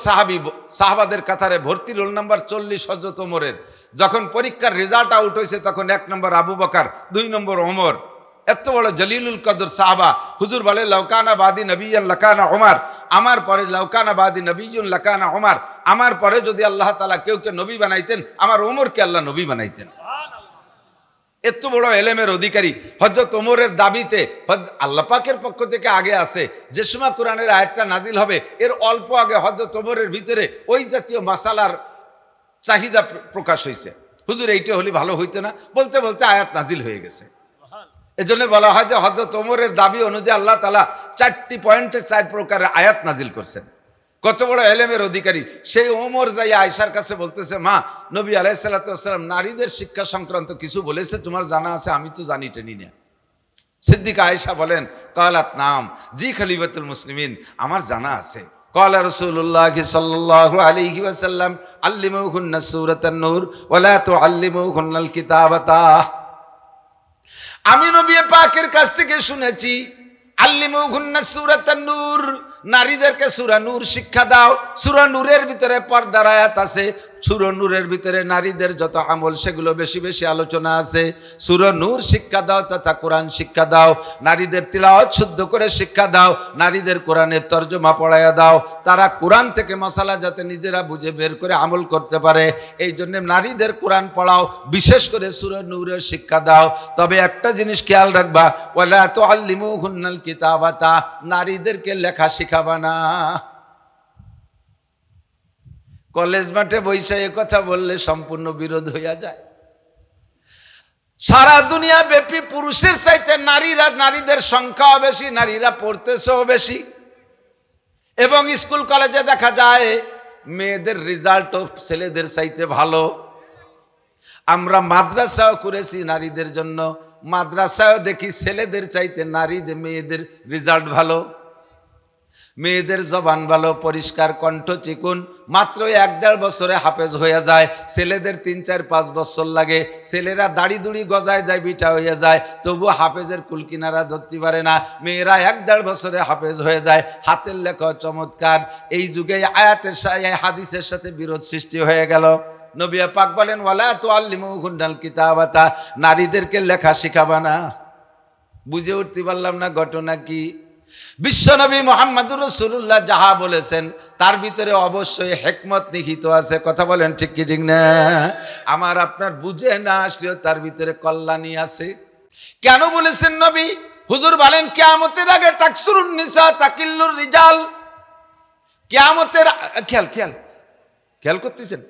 সাহাবাদের কাতারে ভর্তি, রোল নাম্বার 40 হযরত ওমরের। যখন পরীক্ষার রেজাল্ট আউট হয়েছে, তখন 1 নম্বর আবু বকর, 2 নম্বর ওমর। এত বড় জলিলুল কদর সাহাবা। হুজুর বলে, লাউকানা বাদি নবিয়্যান লাকানা ওমর, আমার পরে লাউকানা বাদি নবিয়্যুন লাকানা ওমর, আমার পরে যদি আল্লাহ তাআলা কেউকে নবী বানাইতেন, আমার ওমরকে আল্লাহ নবী বানাইতেন। এত বড় এলেমের অধিকারী হযরত ওমরের দাবিতে আল্লাহ পাকের পক্ষ থেকে আগে আছে, যে সময় কোরআনের আয়াতটা নাজিল হবে, এর অল্প আগে হযরত ওমরের ভিতরে ওই জাতীয় মাসালার চাহিদা প্রকাশ হয়েছে। হুজুর এইটা হলে ভালো হইতো না, বলতে বলতে আয়াত নাজিল হয়ে গেছে। এজন্য বলা হয় যে হযরত ওমরের দাবি অনুযায়ী আল্লাহ তাআলা 4টি পয়েন্টে 4 প্রকারের আয়াত নাজিল করছেন। কত বড় এলেমের অধিকারী সেই ওমর যাই আয়েশার কাছে বলতেছে, মা নবী আলাইহিস সালাতু ওয়াস সালাম নারীদের শিক্ষা সংক্রান্ত কিছু বলেছে, তোমার জানা আছে? আমি তো জানি টেনি না। সিদ্দিকা আয়েশা বলেন, কালাত নাম, জি খলিফাতুল মুসলিমিন, আমার জানা আছে। ক্বালা রাসূলুল্লাহ সাল্লাল্লাহু আলাইহি ওয়াসাল্লাম, আল্লিমুহুন্না সূরাতান নূর ওয়া লা তুআল্লিমুহুন্নাল কিতাবাতা। আমি নবী পাকের কাছ থেকে শুনেছি, আল্লিমুহুন্না সূরাতান নূর, নারীদেরকে সূরা নূর শিক্ষা দাও। সূরা নূরের ভিতরে পর্দার আয়াত আছে, সূরা নূরের ভিতরে নারীদের যত আমল সেগুলো বেশি বেশি আলোচনা আছে। সূরা নূর শিক্ষা দাও তথা কোরআন শিক্ষা দাও। নারীদের তিলাওয়াত শুদ্ধ করে শিক্ষা দাও, নারীদের কোরআনের তর্জমা পড়ায়া দাও, তারা কোরআন থেকে মশালা যাতে নিজেরা বুঝে বের করে আমল করতে পারে, এই জন্য নারীদের কোরআন পড়াও, বিশেষ করে সূরা নূরের শিক্ষা দাও। তবে একটা জিনিস খেয়াল রাখবা, ওয়ালা তুআল্লিমুহুন্নাল কিতাবাতা, নারীদেরকে লেখা শিখাবা না। কলেজ মাঠে বৈশা এ কথা বললে সম্পূর্ণ বিরোধ হইয়া যায়। সারা দুনিয়া ব্যাপী পুরুষের চাইতে নারীদের সংখ্যাও বেশি, নারীরা পড়তেছেও বেশি, এবং স্কুল কলেজে দেখা যায় মেয়েদের রেজাল্টও ছেলেদের চাইতে ভালো। আমরা মাদ্রাসাও করেছি নারীদের জন্য, মাদ্রাসাও দেখি ছেলেদের চাইতে মেয়েদের রেজাল্ট ভালো। মেয়েদের জবান ভালো, পরিষ্কার, কণ্ঠ চিকুন, মাত্র 1-1.5 বছরে হাফেজ হয়ে যায়। ছেলেদের 3-4-5 বছর লাগে। ছেলেরা দাড়ি দুড়ি গজায় যায়, বিটা হয়ে যায়, তবু হাফেজের কুলকিনারা ধরতে পারে না। মেয়েরা 1-1.5 বছরে হাফেজ হয়ে যায়। হাতের লেখা চমৎকার। এই যুগে আয়াতের হাদিসের সাথে বিরোধ সৃষ্টি হয়ে গেল। নবী পাক বলেন, ওয়ালা তুআল্লিমুহুন্নাল কিতাবাতা, নারীদেরকে লেখা শিখাবা না। বুঝে উঠতে পারলাম না ঘটনা কি। বিশ্বনবী মুহাম্মদুর রাসূলুল্লাহ যাহা বলেছেন তার ভিতরে অবশ্যই হিকমত নিহিত আছে। কথা বলেন ঠিক কি ঠিক না? আমার আপনার বুঝে না আসলেও তার ভিতরে কল্যাণী আছে। কেন বলেছেন নবী? হুজুর বলেন, কিয়ামতের আগে তাকসুরুন নিসা তাকিল্লুর রিজাল। কিয়ামতের খেয়াল করতেছেন?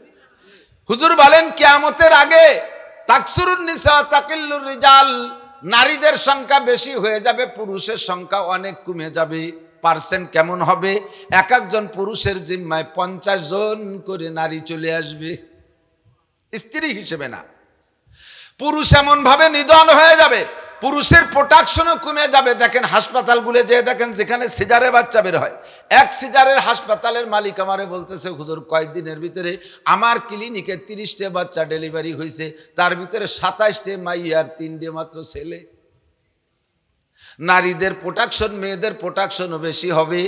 হুজুর বলেন, কিয়ামতের আগে তাকসুরুন নিসা তাকিল্লুর রিজাল, নারীদের সংখ্যা বেশি হয়ে যাবে, পুরুষের সংখ্যা অনেক কমে যাবে। পার্সেন্ট কেমন হবে? এক একজন পুরুষের জিম্মায় 50 জন করে নারী চলে আসবে, স্ত্রী হিসেবে না। পুরুষ এমন ভাবে নিধন হয়ে যাবে, পুরুষের প্রোটেকশনও কমে যাবে। দেখেন হাসপাতালগুলো যে দেখেন, যেখানে সিজারে বাচ্চা বের হয়, এক সিজারের হাসপাতালের মালিক আমারে বলতেছে, হুজুর কয়েকদিনের ভিতরে আমার ক্লিনিকে 30টে বাচ্চা ডেলিভারি হয়েছে, তার ভিতরে 27টে মাই আর 3টে মাত্র ছেলে। নারীদের প্রোটেকশন, মেয়েদের প্রোটেকশনও বেশি হবে।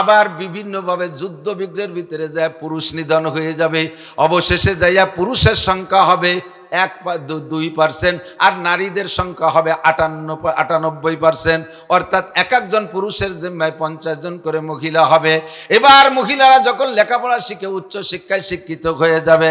আবার বিভিন্নভাবে যুদ্ধ বিগ্রহের ভিতরে যায় পুরুষ নিধন হয়ে যাবে। অবশেষে যাইয়া পুরুষের সংখ্যা হবে 2%, আর নারীদের সংখ্যা হবে 98%। অর্থাৎ এক একজন পুরুষের জিম্মায় 50 জন করে মহিলা হবে। এবার মহিলারা যখন লেখাপড়া শিখে উচ্চ শিক্ষায় শিক্ষিত হয়ে যাবে,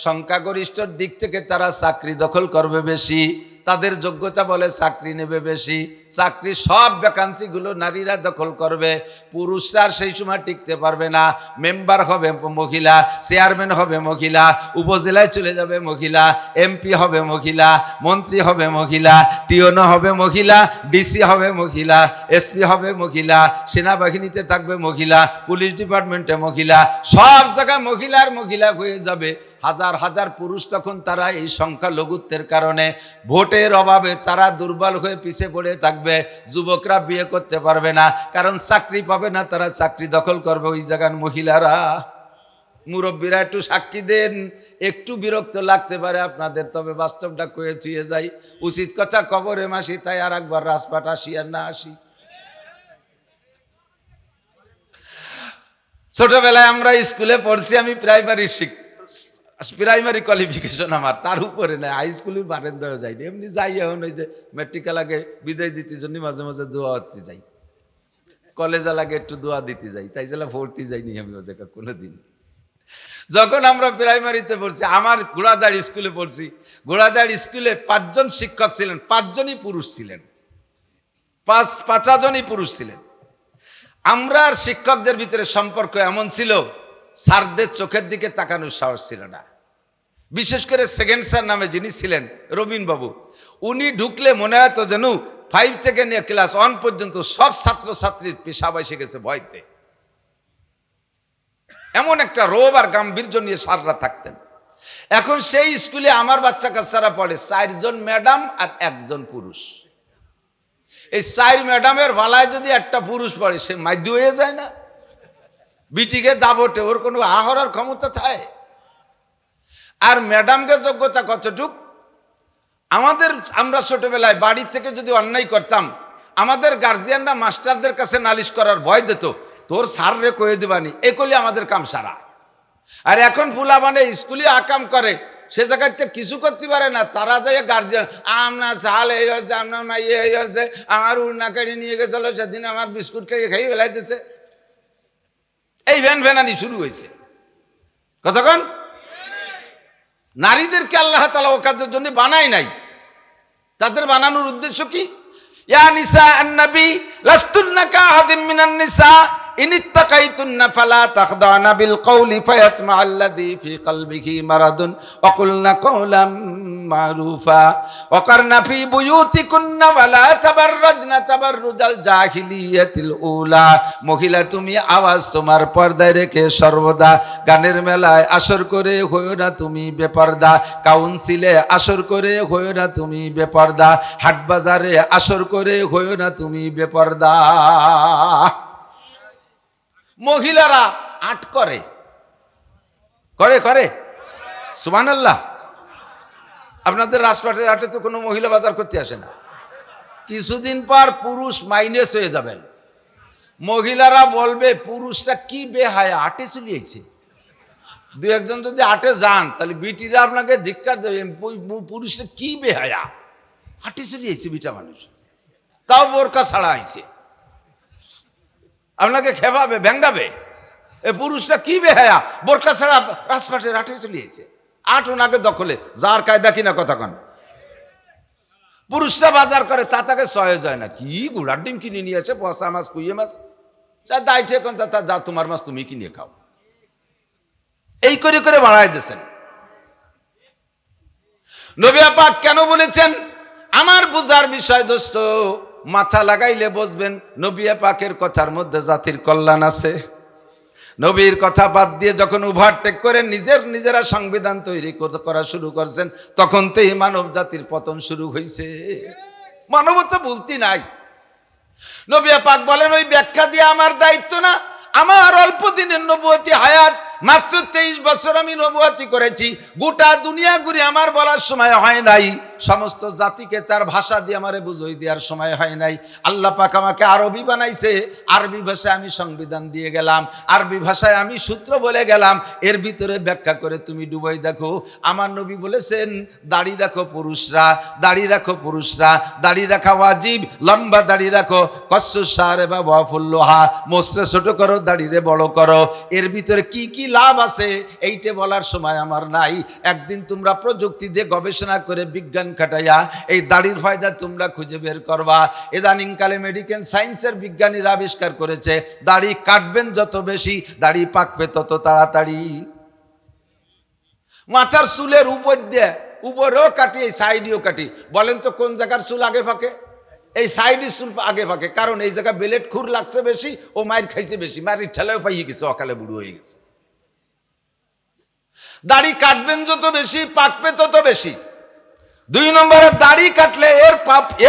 সংখ্যাগরিষ্ঠর দিক থেকে তারা চাকরি দখল করবে বেশি, তাদের যোগ্যতা বলে চাকরি নেবে বেশি, চাকরি সব ভ্যাকান্সিগুলো নারীরা দখল করবে। পুরুষরা সেই সময় টিকতে পারবে না। মেম্বার হবে মহিলা, চেয়ারম্যান হবে মহিলা, উপজেলায় চলে যাবে মহিলা, এমপি হবে মহিলা, মন্ত্রী হবে মহিলা, টিওনো হবে মহিলা, ডিসি হবে মহিলা, এসপি হবে মহিলা, সেনাবাহিনীতে থাকবে মহিলা, পুলিশ ডিপার্টমেন্টে মহিলা, সব জায়গায় মহিলার মহিলা হয়ে যাবে। হাজার হাজার পুরুষ তখন তারা এই সংখ্যালঘুত্বের কারণে, ভোটের অভাবে তারা দুর্বল হয়ে পিছিয়ে পড়ে থাকবে। যুবকরা বিয়ে করতে পারবে না, কারণ চাকরি পাবে না, তারা চাকরি দখল করবে ওই জায়গার মহিলারা। মুরব্বীরা একটু সাক্ষী দেন, একটু বিরক্ত লাগতে পারে আপনাদের, তবে বাস্তবটা কয়ে থুয়ে যাই। উচিত কথা কবরে মাসি, তাই আর একবার রাজপাট আসি আর না আসি। ছোটবেলায় আমরা স্কুলে পড়ছি, আমি প্রাইমারি কোয়ালিফিকেশন আমার, তার উপরে না, হাই স্কুলের বারেন্দায় যাইনি, এমনি যাই। এখন ওই যে মেট্রিকাল আগে বিদায় দিতে জন্য মাঝে মাঝে দোয়া দিতে যাই, কলেজে লাগে একটু দোয়া দিতে যাই, তাই জেলা ভর্তি যাইনি আমি ও জায়গা কোনোদিন। যখন আমরা প্রাইমারিতে পড়ছি, আমার ঘোড়াদাড়ি স্কুলে পড়ছি, ঘোড়াদাড়ি স্কুলে 5 জন শিক্ষক ছিলেন, 5 জনই পুরুষ ছিলেন, 5 জনই পুরুষ ছিলেন। আমরা আর শিক্ষকদের ভিতরে সম্পর্ক এমন ছিল, স্যারদের চোখের দিকে তাকানোর সাহস ছিল না। বিশেষ করে সেকেন্ড স্যার নামে যিনি ছিলেন, রবিন বাবু, উনি ঢুকলে মনে হতো যেন 5 থেকে নিয়ে ক্লাস 1 পর্যন্ত সব ছাত্রছাত্রীর পেশাব এসে গেছে ভয়তে। এমন একটা রোব আর গাম্ভীর্য নিয়ে স্যাররা থাকতেন। এখন সেই স্কুলে আমার বাচ্চা কাচ্চারা পড়ে, 4 জন ম্যাডাম আর 1 জন পুরুষ। এই 4 ম্যাডামের ভালায় যদি একটা পুরুষ পড়ে, সে মাধ্য হয়ে যায় না? বিটিকে দাবটে, ওর কোনো আহরার ক্ষমতা থাকে? আর ম্যাডামকে যোগ্যতা কতটুক? আমরা ছোটবেলায় বাড়ি থেকে যদি অন্যায় করতাম, আমাদের গার্জিয়ানরা মাস্টারদের কাছে নালিশ করার ভয় দিত, তোর স্যার রে কয়ে দিবানি, এ করলে আমাদের কাম সারা। আর এখন ফুলা মানে স্কুলে আকাম করে, সে জায়গায় কিছু করতে পারে না, তারা যায় গার্জিয়ান, আপনার সাল এই হচ্ছে, আপনার মা এই হচ্ছে, আমার উড়না কেড়ে নিয়ে গেছিল, সেদিন আমার বিস্কুট খেয়ে খেয়ে ফেলাইতেছে। এই ভ্যানানি শুরু হয়েছে। কতক্ষণ? নারীদেরকে আল্লাহ তাআলা ও কাজের জন্য বানায় নাই। তাদের বানানোর উদ্দেশ্য কি? ইয়া নিসা আন-নবী লাস্তুন্না কাআহাদিম মিনান নিসা ইন ইত্তাকাইতুন্না ফালা তাখদানা বিল কওলি ফায়াতমা আল্লাযী ফি কলবিহি মারাদুন ওয়া কুলনা কওলাম মারুফা ওয়া কারনা ফি বুয়ুতিকুন্না ওয়া লা তাবাররাজনা তাবাররুজাল জাহিলিয়াতিল উলা। মহিলা, তুমি আওয়াজ তোমার পর্দায় রেখে সর্বদা গানের মেলায় আসর করে হইও না তুমি বেপরদা, কাউন্সিলে আসর করে হইও না তুমি বেপরদা, হাট বাজারে আসর করে হইও না তুমি বেপরদা। মহিলারা আট করে করে করে সুবহানাল্লাহ। আপনাদের রাজপাটের হাটে তো কোনো মহিলা বাজার করতে আসে না। কিছুদিন পর পুরুষ মাইনাস হয়ে যাবেন। মহিলারা বলবে পুরুষরা কি বেহায়া, আটে চলিয়েছে। 2-1 যদি আটে যান, তাহলে বিটিরা আপনাকে ধিক্কার দেবে, পুরুষরা কি বেহায়া, আটে চলিয়েছে বিটা মানুষ, তাও বোরকা ছাড়া আইছে, আপনাকে খেপাবে, ভেঙ্গাবে। এ পুরুষরা কি বেহায়া, বোরকা ছাড়া রাজপাটের আটে চলিয়েছে। 8 ওনাকে দখলে, যার কায়দা কিনা কথা কন। পুরুষরা বাজার করে, তা তাকে সয়ে যায় না। কি গুড়ার ডিম কিনে নিয়ে আসে, পচা মাছ, কুইয়ে মাছ, যা দায়িত্ব এখন তা যা তোমার মাছ তুমি কিনে খাও। এই করে করে বাড়াই দিয়েছেন। নবী পাক কেন বলেছেন? আমার বুঝার বিষয় দোস্ত, মাথা লাগাইলে বুঝবেন নবী পাকের কথার মধ্যে জাতির কল্যাণ আছে। নবীর কথা বাদ দিয়ে যখন ওভারটেক করে নিজেরা সংবিধান তৈরি করা শুরু করছেন, তখন তো এই মানব জাতির পতন শুরু হয়েছে। মানবতা বলতে নাই। নবী পাক বলেন, ওই ব্যাখ্যা দিয়ে আমার দায়িত্ব না। আমার অল্প দিনের নবুয়তি হায়াত, মাত্র 23 বছর আমি নবুয়তি করেছি। গোটা দুনিয়া ঘুরে আমার বলার সময় হয় নাই, সমস্ত জাতিকে তার ভাষা দিয়ে আমারে বুঝিয়ে দেওয়ার সময় হয় নাই। আল্লাহ পাক আমাকে আরবি বানাইছে, আরবি ভাষায় আমি সংবিধান দিয়ে গেলাম, আরবি ভাষায় আমি সূত্র বলে গেলাম, এর ভিতরে ব্যাখ্যা করে তুমি ডুবাই দেখো। আমার নবী বলেছেন, দাড়ি রাখো পুরুষরা, দাড়ি রাখো পুরুষরা, দাড়ি রাখা ওয়াজিব, লম্বা দাড়ি রাখো, কসু সারে বা ওয়াফুল্লোহা, মোসরে ছোট করো, দাড়িরে বড় করো। এর ভিতরে কি কি লাভ আছে এইটা বলার সময় আমার নাই। একদিন তোমরা প্রযুক্তি দিয়ে গবেষণা করে বিজ্ঞান খাটাইয়া এই দাড়ির ফায়দা তোমরা খুঁজে বের করবা। ইদানিংকালে মেডিকেল সায়েন্সের বিজ্ঞানীরা আবিষ্কার করেছে, দাড়ি কাটবেন যত বেশি, দাড়ি পাকবে তত তাড়াতাড়ি। মাথার চুলের উপর দিয়ে উপরেও কাটি, এই সাইডেও কাটি। বলেন তো কোন জায়গার চুল আগে ফাঁকে? এই সাইডের চুল আগে ফাঁকে, কারণ এই জায়গায় বেলেট খুর লাগছে বেশি, ও মায়ের খাইছে বেশি, মায়ের ঠেলাও পাইয়ে গেছে, অকালে বুড়ো হয়ে গেছে। দাড়ি কাটবেন যত বেশি, পাকবে তত বেশি। 2 নম্বরে, দাড়ি কাটলে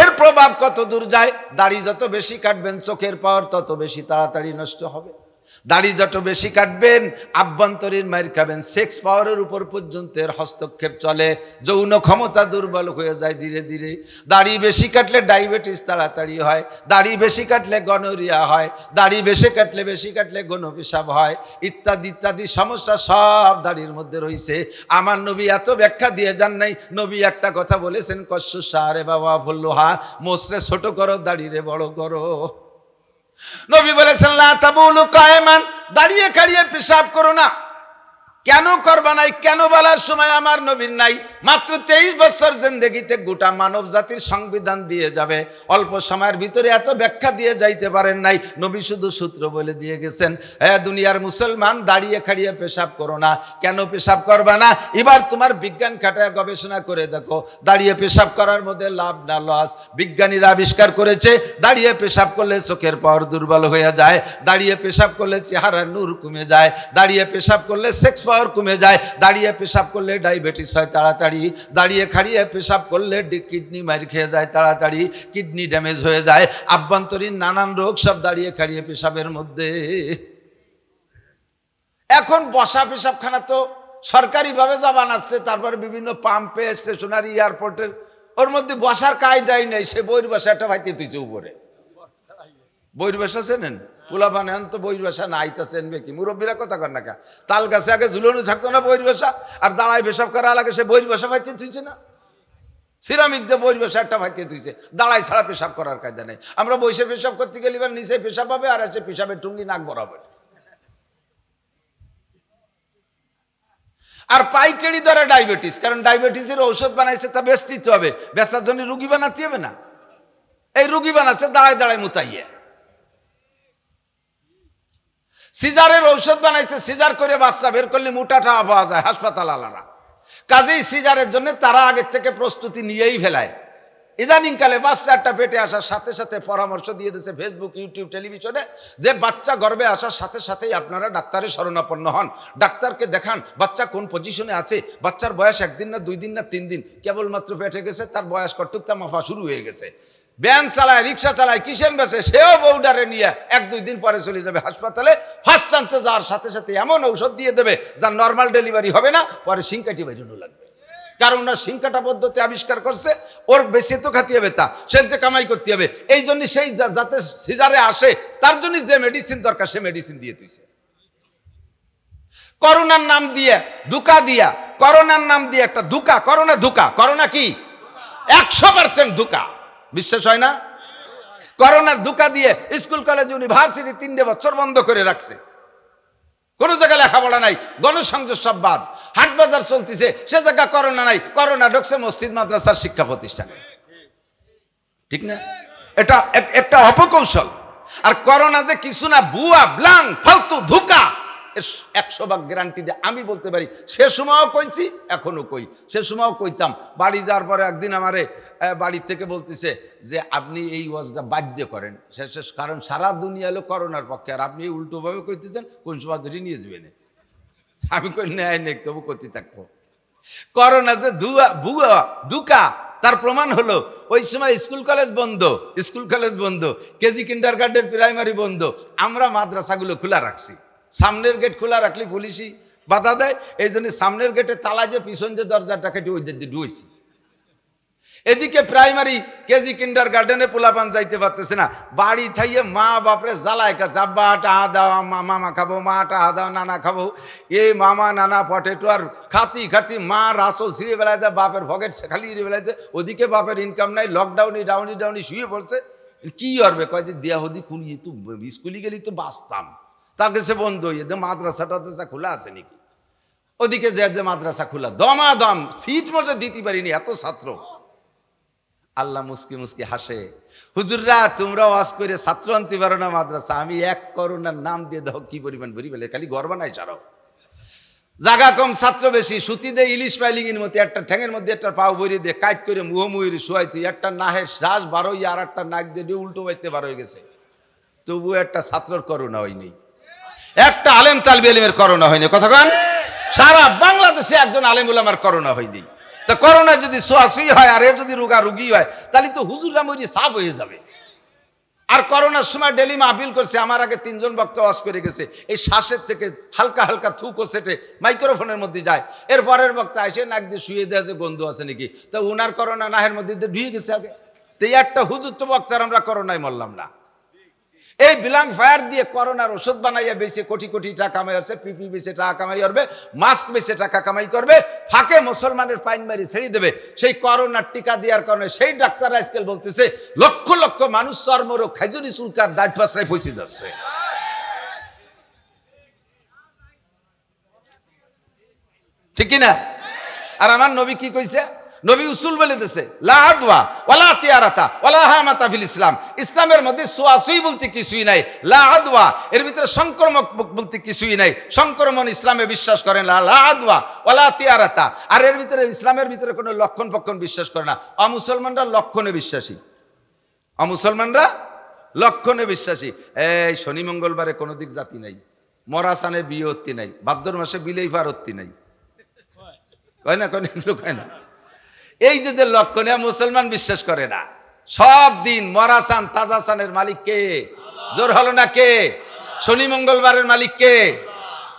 এর প্রভাব কত দূর যায়? দাড়ি যত বেশি কাটবেন, চোখের পাওয়ার তত বেশি তাড়াতাড়ি নষ্ট হবে। দাড়ি যত বেশি কাটবেন, আভ্যন্তরীণ মাইর খাবেন, সেক্স পাওয়ারের উপর পর্যন্ত এর হস্তক্ষেপ চলে, যৌন ক্ষমতা দুর্বল হয়ে যায় ধীরে ধীরে। দাড়ি বেশি কাটলে ডায়াবেটিস তাড়াতাড়ি হয়, দাড়ি বেশি কাটলে গনোরিয়া হয়, দাড়ি বেশি কাটলে গণ পেশাব হয়, ইত্যাদি ইত্যাদি সমস্যা সব দাড়ির মধ্যে রয়েছে। আমার নবী এত ব্যাখ্যা দিয়ে যান নাই। নবী একটা কথা বলেছেন, কসু সারে বাবা ফুল্লোহা, মোসরে ছোট করো, দাড়িরে বড় করো। নবী বলেছেন, লা তাবুলু কায়মান, দাঁড়িয়ে খাড়িয়ে পেশাব করো না। কেন করবা নাই? কেন বলার সময় আমার নবীর নাই। মাত্র 23 বছর জিন্দেগিতে গোটা মানব জাতির সংবিধান দিয়ে যাবে, অল্প সময়ের ভিতরে এত ব্যাখ্যা দিয়ে যাইতে পারেন নাই। নবী শুধু সূত্র বলে দিয়ে গেছেন, হ্যাঁ দুনিয়ার মুসলমান, দাঁড়িয়ে খাড়িয়ে পেশাব করো না। কেন পেশাব করবা না? এবার তোমার বিজ্ঞান খাটায় গবেষণা করে দেখো, দাঁড়িয়ে পেশাব করার মধ্যে লাভ না লস। বিজ্ঞানীরা আবিষ্কার করেছে, দাঁড়িয়ে পেশাব করলে চোখের পাওয়ার দুর্বল হয়ে যায়, দাঁড়িয়ে পেশাব করলে চেহারার নূর কমে যায়, দাঁড়িয়ে পেশাব করলে সেক্স পাওয়ার কমে যায়, দাঁড়িয়ে পেশাব করলে ডায়াবেটিস হয় তাড়াতাড়ি, দাঁড়িয়ে খাড়িয়ে পেশাব করলে কিডনি মার খেয়ে যায় তাড়াতাড়ি, কিডনি ড্যামেজ হয়ে যায়, আভ্যন্তরীণ নানান রোগ সব দাঁড়িয়ে খাড়িয়ে পেশাবের মধ্যে। এখন বসা পেশাবখানা তো সরকারিভাবে যা বানাচ্ছে, তারপরে বিভিন্ন পাম্পে, স্টেশনারি, এয়ারপোর্টের, ওর মধ্যে বসার কায়দাই নেই। সে বইয়ের বাসা একটা ভাইতে তুইছে উপরে, বইয়ের বাসা চেনেন? পোলা বানান তো বইয়ের বাসা না, আইতা চেনবে কি? মুরব্বীরা কথা কর না কা, তাল গাছে আগে ঝুলনো থাকতো না বইয়ের বাসা, আর দাঁড়ায় পেশাব করা লাগে, সে বইয়ের বাসা ভাইতে তুইছে না। সিরামিক দিয়ে বইয়ের বাসা একটা ভাইতে তুইছে, দাঁড়ায় ছাড়া পেশাব করার কায়দা নেই। আমরা বসে পেশাব করতে গেলে এবার নিচে পেশাব হবে, আর আছে পেশাবের টুঙ্গি নাক বরাবর। আর পাইকারি দরে ডায়াবেটিস, কারণ ডায়াবেটিসের ঔষধ বানাইছে, তা বেচতে হবে, বেচার জন্য রুগী বানাতে হবে না। এই রুগী বানাচ্ছে দাঁড়ায় দাঁড়ায় মুতাইয়ে। সিজারের ঔষধ বানাইছে, সিজার করে বাচ্চা বের করলে মোটাটা পাওয়া যায় হাসপাতাল আলারা। কাজেই সিজারের জন্য তারা আগের থেকে প্রস্তুতি নিয়েই ফেলায়। ইদানিংকালে বাচ্চা একটা পেটে আসার সাথে সাথে পরামর্শ দিয়ে দিয়েছে ফেসবুক, ইউটিউব, টেলিভিশনে, যে বাচ্চা গর্ভে আসার সাথে সাথেই আপনারা ডাক্তারের শরণাপন্ন হন, ডাক্তারকে দেখান বাচ্চা কোন পজিশনে আছে। বাচ্চার বয়স 1 দিন না 2 দিন না 3 দিন, কেবলমাত্র পেটে গেছে, তার বয়স কটুক তা মাফা শুরু হয়ে গেছে। ভ্যান চালায়, রিক্সা চালায়, কিসেন বেছে, সেও বউডারে নিয়ে 1-2 দিন পরে চলে যাবে হাসপাতালে। ফার্স্ট চান্সে যাওয়ার সাথে সাথে এমন ঔষধ দিয়ে দেবে যার নর্মাল ডেলিভারি হবে না, পরে সিংকাটি বেরোনো লাগবে। কারণ ওনার সিংকাটা পদ্ধতি আবিষ্কার করছে, ওর বেশি তো খাতে হবে, তা সে কামাই করতে হবে। এই জন্য সেই যাতে সিজারে আসে, তার জন্য যে মেডিসিন দরকার সে মেডিসিন দিয়ে তুইছে। করোনার নাম দিয়ে ধোঁকা দিয়া, করোনার নাম দিয়ে একটা ধোঁকা, করোনা ধোঁকা। করোনা কি 100% ধোঁকা, বিশ্বাস হয় না? করোনার ধোঁকা দিয়ে স্কুল কলেজ ইউনিভার্সিটি 3 বছর বন্ধ করে রাখছে, কোনো জায়গায় লেখাপড়া নাই, গণসংযোগ সব বাদ। হাট বাজার চলতেছে, সে জায়গা করোনা নাই, করোনা ঢুকছে মসজিদ মাদ্রাসার শিক্ষা প্রতিষ্ঠানে, ঠিক না? এটা একটা অপকৌশল। আর করোনা যে কিছু না, বুয়া, ব্লাং, ফালতু, ধোঁকা, 100 ভাগ গ্যারান্টি দিয়ে আমি বলতে পারি। সে সময়ও কইছি, এখনো কই, সে সময়ও কইতাম। বাড়ি যাওয়ার পরে একদিন আমারে বাড়ির থেকে বলতেছে যে আপনি এই ওয়াজটা বাধ্য করেন, কারণ সারা দুনিয়া হলো করোনার পক্ষে, আর আপনি উল্টোভাবে কইতেছেন কোন সময় ধরে নিয়ে যাবেন। আমি কই নেয় নেই, তবু করতে থাকবো। করোনা যে দুকা, তার প্রমাণ হলো ওই সময় স্কুল কলেজ বন্ধ, কেজি কিন্ডারগার্টেন প্রাইমারি বন্ধ, আমরা মাদ্রাসাগুলো খোলা রাখছি। সামনের গেট খোলা রাখলে পুলিশই বাধা দেয়, এই জন্য সামনের গেটে তালা যে পিছন যে দরজাটা কেটে ওই দিকে ঢুইছি। এদিকে প্রাইমারি কেজি কিন্ডারগার্টেনে পোলাপান যাইতে পারতেছে না, বাড়ি থাইয়ে মা বাপরে জ্বালায় কাছে, আব্বা টাহা দাও, মামা খাবো, মা টাহা দাও, নানা খাবো, এই মামা নানা পটেটো আর খাতি মা রাসল ছিঁড়ে বেলায় দেয়, বাপের ভগেট খালি বেলাইতে, ওদিকে বাপের ইনকাম নাই, লকডাউনে ডাউনি শুয়ে পড়ছে। কি করবে? কয় যে দেয়া হদি কোন তো স্কুলে গেলি তো বাঁচতাম, তাকে সে বন্ধ হইয়ে দে, মাদ্রাসাটা খোলা আছে নাকি? ওদিকে যে মাদ্রাসা খোলা, দমাদম সিট মোটে দিতে পারিনি, এত ছাত্র। আল্লাহ মুস্কি হাসে, হুজুররা তোমরা ওয়াজ করে ছাত্র আনতে পারো না মাদ্রাসা, আমি এক করোনার নাম দিয়ে দাও, কি পরিমাণ ভরি ফেলে, খালি গর্ব নাই ছাড়ো। জায়গা কম, ছাত্র বেশি, সুতি দে ইলিশ পাইলিংয়ের মধ্যে, একটা ঠ্যাঙের মধ্যে একটা পাও বইরে দিয়ে কাজ করে মুহুরি শোয়াই, তুই একটা নাহের শ্বাস বারো, আর একটা নাক দিয়ে উল্টো বাইতে বার হয়ে গেছে, তবু একটা ছাত্রর করোনা হয়নি, একটা আলেম তালবে আলেমের করোনা হয়নি। কথা কন, সারা বাংলাদেশে একজন আলেম উলামার করোনা হয়নি। তো করোনা যদি সোয়াশুই হয় আর এ যদি রোগী হয়, তাহলে তো হুজুররা মরি সাফ হয়ে যাবে। আর করোনার সময় ডেলি মাহফিল করছে, আমার আগে 3 জন বক্তা ওয়াজ করে গেছে, এই শ্বাসের থেকে হালকা থুকো সেটে মাইক্রোফোনের মধ্যে যায়, এর পরের বক্তা এসে নাক দিয়ে শুয়ে দেওয়া যে গন্ধ আছে নাকি, তো উনার করোনা নাহের মধ্যে ঢুয়ে গেছে আগে। তো এই একটা হুজুর তো বক্তার আমরা করোনায় মরলাম না। এই বিলাং ফায়ার দিয়ে করোনার ওষুধ বানাইয়া বেশি কোটি টাকা কামাই হচ্ছে, পিপি বেচে টাকা কামাই করবে, মাস্ক বেচে টাকা কামাই করবে, ফাঁকে মুসলমানের পাইন মারি ছেড়ে দেবে। সেই করোনার টিকা দেওয়ার কারণে সেই ডাক্তার আজকাল বলতেছে লক্ষ মানুষ চর্মরোগ, খাইজুরি চুলকার দাঁত পাশায় ফসে যাচ্ছে। ঠিক না? আর আমার নবী কি কইছে? নবী উসুল বলে দিয়েছে, লা আদওয়া ওয়ালা তিয়ারাতা ওয়ালা হামাতা ফিল ইসলাম। ইসলামের মধ্যে সোয়াসুই বলতে কিছুই নাই, লা আদওয়া, এর ভিতরে সংক্রমক বলতে কিছুই নাই। সংক্রমণ ইসলামে বিশ্বাস করেন না, লা আদওয়া ওয়ালা তিয়ারাতা। আর এর ভিতরে ইসলামের ভিতরে কোনো লক্ষণ পক্ষণ বিশ্বাস করে না। অমুসলমানরা লক্ষণে বিশ্বাসী, অমুসলমানরা লক্ষণে বিশ্বাসী। এই শনি মঙ্গলবারে কোনো দিক জাতি নাই, মরাসানে বিয়ে হত্তি নাই, ভাদ্র মাসে বিলেই পার হত্তি নাই, কয় না কয় না। এই যে লক্ষণে মুসলমান বিশ্বাস করে না। সব দিন মরাসান তাজাসানের মালিক কে? জোর হলো না কে? শনি মঙ্গলবারের মালিক কে?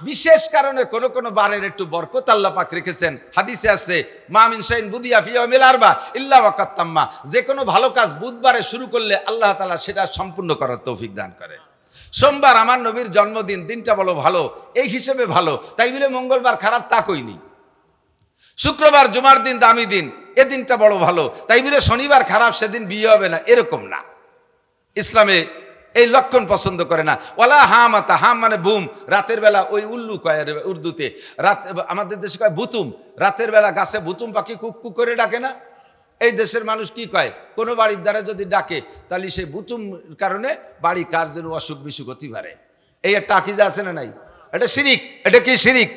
বিশেষ কারণে কোন বারের একটু বরকত আল্লাহ পাক রেখেছেন। হাদিসে আছে, মা মিন শাইইন বুদিয়া ফি ইয়াউমিল আরবা ইল্লা ওয়াকাত তাম্মা। যে কোনো ভালো কাজ বুধবারে শুরু করলে আল্লাহ তাআলা সেটা সম্পূর্ণ করার তৌফিক দান করে। সোমবার আমার নবীর জন্মদিন, দিনটা বলো ভালো, এই হিসেবে ভালো, তাই বলে মঙ্গলবার খারাপ তা কইনি। শুক্রবার জুমার দিন দামি দিন, এ দিনটা বড় ভালো, তাই বলে শনিবার খারাপ, সেদিন বিয়ে হবে না, এরকম না। ইসলামে এই লক্ষণ পছন্দ করে না। ওয়ালা হামাতা, হাম মানে বুম, রাতের বেলা ওই উল্লু কয় উর্দুতে, রাত আমাদের দেশে কয় বুতুম, রাতের বেলা গাছে বুতুম পাখি কুক কুক করে ডাকে না? এই দেশের মানুষ কি কয়, কোনো বাড়ির দ্বারা যদি ডাকে তাহলে সেই বুতুম কারণে বাড়ি কার যেন অসুখ বিসুখ হতে পারে। এই একটা আকিদা আছে না নাই? এটা শিরিক। এটা কি শিরিক?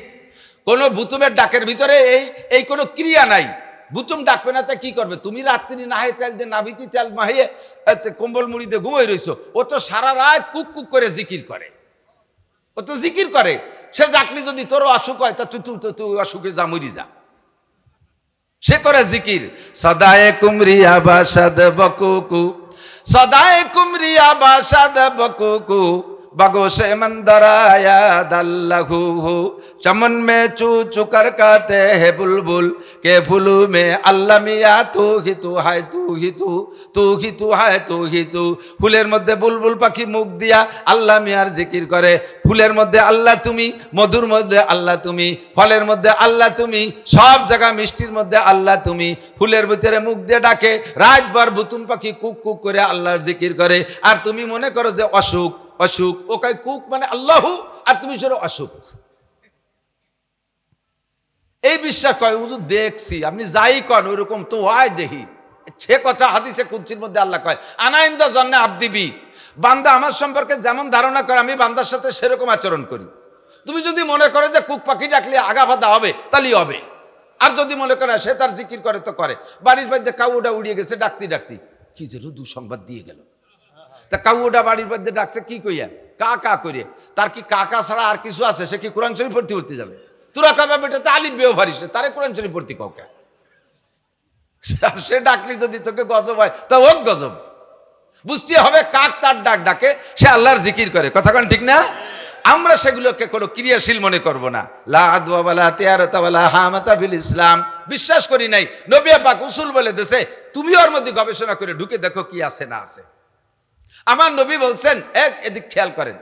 কোন বুতুমের ডাকের ভিতরে এই কোনো ক্রিয়া নাই। বুতুম ডাকবে না, তা কি করবে? তুমি রাত্রি নাহে তেল দিয়ে নাভিতি তেল মাহিয়ে কম্বল মুড়ি দিয়ে ঘুমাই রইছো, ও তো সারা রাত কুক কুক করে জিকির করে, ও তো জিকির করে। সে ডাকলি যদি তোরও অসুখ হয় তা তুই অসুখে যা, মরি যা। সে করে জিকির, সদায়ে কুমরিয়া বাসাদ বকুকু, সদায়ে কুমরিয়া বাসাদ বকুকু, बगोशे मंदराया दल्लहू, चमन में चू चुकर कहते हैं बुलबुल के फूलू में अल्लाह मिया तू ही तू है, तू ही तू, तू ही तू है, तू ही तू। ফুলের মধ্যে বুলবুল পাখি মুখ দিয়া আল্লাহ মিয়ার জিকির করে। ফুলের মধ্যে আল্লাহ তুমি, মধুর মধ্যে আল্লাহ তুমি, ফলের মধ্যে আল্লাহ তুমি, সব জায়গা মিষ্টির মধ্যে আল্লাহ তুমি। ফুলের ভিতরে মুখ দিয়ে ডাকে, রাতভর বুতুম পাখি কুক কুক করে আল্লাহর জিকির করে। আর তুমি মনে করো যে অসুখ, অসুখ, ও কয় কুক মানে আল্লাহু, আর তুমি সরো অসুখ। এই বিশ্বাস কয় হুজুর দেখছি, আপনি যাই কন ওরকম তো হয় দেখি। সে কথা হাদিসে কুদসির মধ্যে আল্লাহ কয়, আনা ইনদা জন্নে আবদি, বান্দা আমার সম্পর্কে যেমন ধারণা করে আমি বান্দার সাথে সেরকম আচরণ করি। তুমি যদি মনে করো যে কুক পাখি ডাকলে আগা ফাদা হবে, তাহলেই হবে। আর যদি মনে করে সে তার জিকির করে তো করে, বাড়ির মধ্যে কাউটা উড়িয়ে গেছে ডাকতি ডাকতি, কি যেন দুঃসংবাদ দিয়ে গেল। তা কাউটা বাড়ির মধ্যে ডাকছে কি কইয়া, কা কা করিয়ে, তার কি কাকা ছাড়া আর কিছু আছে? সে কি কোরআন শরীফ পড়তে যাবে? তোরা কাবা বেটাতে আলিফ বেও পারিস, তারে কোরআন শরীফ পড়তে কাউকে। সে ডাকলি যদি তোকে গজব হয় তা হোক গজব, বুঝতে হবে কাক তার ডাক ডাকে, সে আল্লাহর জিকির করে। কথা কোন ঠিক না? আমরা সেগুলোকে কোনো ক্রিয়াশীল মনে করব না। লা আদওয়া ওয়ালা তিয়ারাতা ওয়ালা হামাতা ফিল ইসলাম, বিশ্বাস করি নাই। নবী পাক উসুল বলে দেশে, তুমি ওর মধ্যে গবেষণা করে ঢুকে দেখো কি আছে না আছে। আমার নবী বলছেন, এদিক খেয়াল করেন,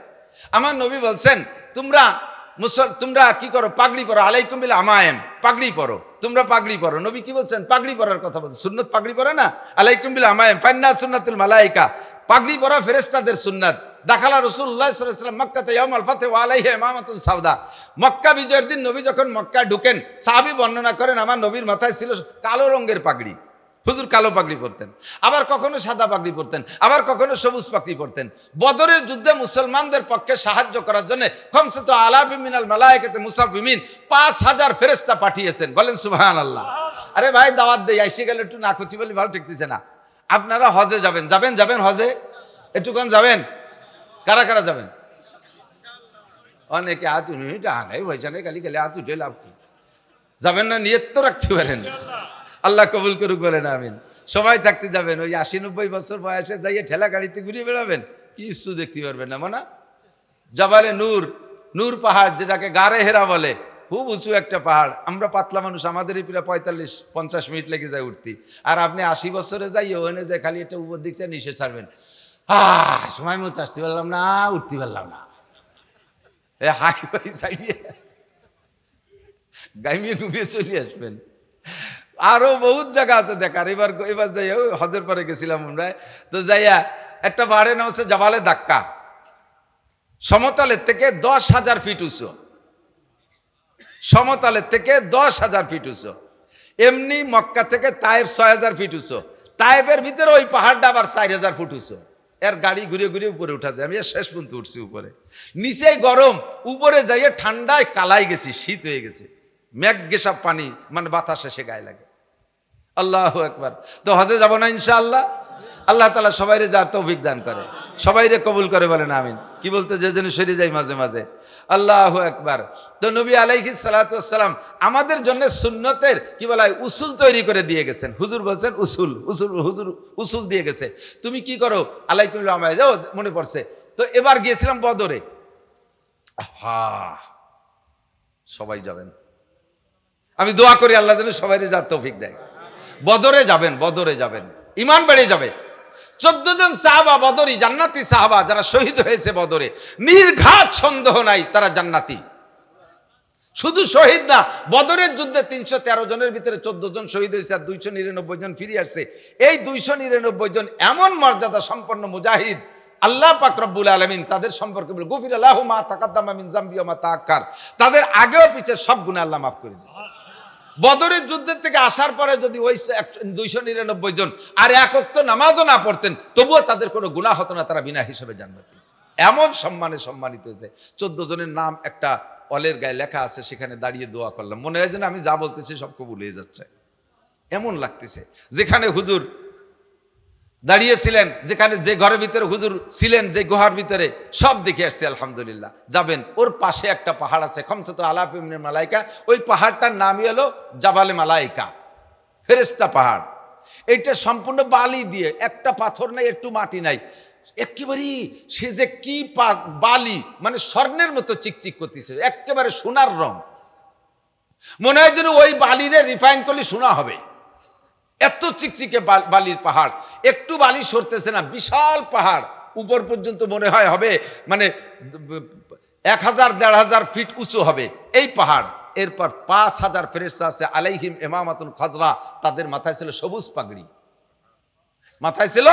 আমার নবী বলছেন তোমরা কি করো, পাগড়ি পরো, আলাইকুম বিল আমায়েম, পাগড়ি পরো, তোমরা পাগড়ি পরো। নবী কি বলছেন? পাগড়ি পরার কথা বলছেন। সুন্নত পাগড়ি পরে না, আলাইকুম বিল আমায়েম ফান্না সুন্নাতুল মালাইকা, পাগড়ি পরা ফেরেশতাদের সুন্নাত। দাখালা রাসূলুল্লাহ সাল্লাল্লাহু আলাইহি ওয়াসাল্লাম মক্কাতে ইয়াউমাল ফাতহ ওয়া আলাইহি ইমামাতুন সাওদা, মক্কা বিজয়ের দিন নবী যখন মক্কা ঢুকেন, সাহাবী বর্ণনা করেন আমার নবীর মাথায় ছিল কালো রঙের পাগড়ি। হুজুর কালো পাগড়ি পরতেন, আবার কখনো সাদা পাগড়ি পরতেন, আবার কখনো সবুজ পাগড়ি পরতেন। বদরের যুদ্ধে মুসলমানদের পক্ষে সাহায্য করার জন্য খমসত আলাফি মিনাল মালায়েকাতে মুসাফিমিন 5000 ফেরেশতা পাঠিয়েছেন। বলেন সুবহানাল্লাহ। আরে ভাই দাওয়াত দেই, আইসে গেলে একটু না করতে বলি ভালো ঠেকতেছে না। আপনারা হজে যাবেন, যাবেন হজে, একটুক্ষণ যাবেন? কারা কারা যাবেন? অনেকে হাত উঠে টানাই পয়সা নেই, খালি গেলে হাত উঠে লাভ কি? যাবেন না? নিয়ত তো রাখতে পারেন, আল্লাহ কবুল করুক, বলেন আমিন। সবাই থাকতে যাবেন, ওই 80-90 বছর বয়সে যাইয়ে ঠেলা গাড়িতে ঘুরিয়ে বেড়াবেন, কিছু দেখতে পারবেন না। মানে জাবালে নূর পাহাড়, যেটাকে গারে হেরা বলে, খুব উঁচু একটা পাহাড়। আমরা পাতলা মানুষ, আমাদেরই প্রায় 45-50 মিনিট লেগে যায় উঠতে। আর আপনি 80 বছরে যাই ওখানে যে খালি একটা উপর দিকটা নিচে ছাড়বেন, সময় মতো আসতে পারলাম না, উঠতে পারলাম না, হাই ফাই সাইডিয়ে গাইমিয়ে ঘুমিয়ে চলে আসবেন। আরো বহুত জায়গা আছে দেখার। এবার যাই, হজের পরে গেছিলাম আমরা, তো যাইয়া একটা পাহাড়ের নাম হচ্ছে জাবালে দাক্কা, সমতলের থেকে 10,000 ফিট উঁচু, সমতলের থেকে 10,000 ফিট উঁচু। এমনি মক্কা থেকে তায়েফ 6,000 ফিট উঁচু, তায়েফের ভিতরে ওই পাহাড়টা আবার 4,000 ফুট উঁচু। এর গাড়ি ঘুরে ঘুরে উপরে উঠা যায়। আমি শেষ পর্যন্ত উঠছি উপরে, নিচেই গরম, উপরে যাইয়ে ঠান্ডায় কালাই গেছি, শীত হয়ে গেছে, মেঘ গেসা পানি, মানে বাতাস এসে গায়ে লাগে। আল্লাহু আকবার। তো হজে যাব না ইনশাআল্লাহ? আল্লাহ তাআলা সবাইরে যার তৌফিক দান করে, সবাইরে কবুল করে, বলেন আমিন। কি বলতে যে যেন সরে যাই মাঝে মাঝে। আল্লাহু আকবার। তো নবী আলাইহিস সালাতু ওয়াস সালাম আমাদের জন্য সুন্নতের কি বলা হয় উসুল তৈরি করে দিয়ে গেছেন। হুজুর বলছেন হুজুর উসুল দিয়ে গেছে। তুমি কি করো, আলাইকুম আমায় যাও, মনে পড়ছে। তো এবার গিয়েছিলাম বদরে, সবাই যাবেন, আমি দোয়া করি আল্লাহ যেন সবাইরে যার তৌফিক দেয়। বদরে যাবেন, ঈমান বেড়ে যাবে। 14 জন সাহাবা বদরি, জান্নাতি সাহাবা, যারা শহীদ হয়েছে বদরে, নির্ঘাত সন্দেহ নাই তারা জান্নাতি। শুধু শহীদ না, বদরের যুদ্ধে 313 জনের ভিতরে 14 জন শহীদ হয়েছে, আর 299 জন ফিরে আসছে। এই 299 জন এমন মর্যাদা সম্পন্ন মুজাহিদ, আল্লাহ পাক রব্বুল আলামিন তাদের সম্পর্কে বলে গফির লাহু মা তাকাদ্দামা মিন যামবি ওয়া মা তাআক্কার, তাদের আগেও পিছে সব গুনাহ আল্লাহ মাফ করে দিয়েছে। বদরের যুদ্ধের থেকে আসার পরে যদি ওই 299 জন আর এক ওয়াক্ত নামাজও না পড়তেন, তবুও তাদের কোনো গুনাহ হতো না, তারা বিনা হিসেবে জান্নাতি। এমন সম্মানে সম্মানিত হয়েছে। 14 জনের নাম একটা অলের গায়ে লেখা আছে, সেখানে দাঁড়িয়ে দোয়া করলাম, মনে হয় যেন আমি যা বলতেছি সব কবুল হয়ে যাচ্ছে, এমন লাগতেছে। যেখানে হুজুর দাঁড়িয়েছিলেন, যেখানে যে ঘরের ভিতরে হুজুর ছিলেন, যে গুহার ভিতরে, সব দেখে আসছে আলহামদুলিল্লাহ। যাবেন, ওর পাশে একটা পাহাড় আছে, খমসত আলাফি মিনাল মালাইকা, ওই পাহাড়টার নামই হলো জাবালে মালাইকা, ফেরেশতা পাহাড়। এটা সম্পূর্ণ বালি দিয়ে, একটা পাথর নাই, একটু মাটি নাই, একেবারেই সে যে কি বালি, মানে স্বর্ণের মতো চিকচিক করতেছে, একেবারে সোনার রং। মনে হয় যেন ওই বালিরে রিফাইন করলে সোনা হবে, এত চিকচিকে বালির পাহাড়, একটু বালি সরতেছে না, বিশাল পাহাড়, উপর পর্যন্ত মনে হয় হবে মানে 1000-1500 ফিট উঁচু হবে এই পাহাড়। এরপর 5000 ফেরেশতা আছে, আলাইহিম ইমামাতুন খাজরা, তাদের মাথায় ছিল সবুজ পাগড়ি, মাথায় ছিল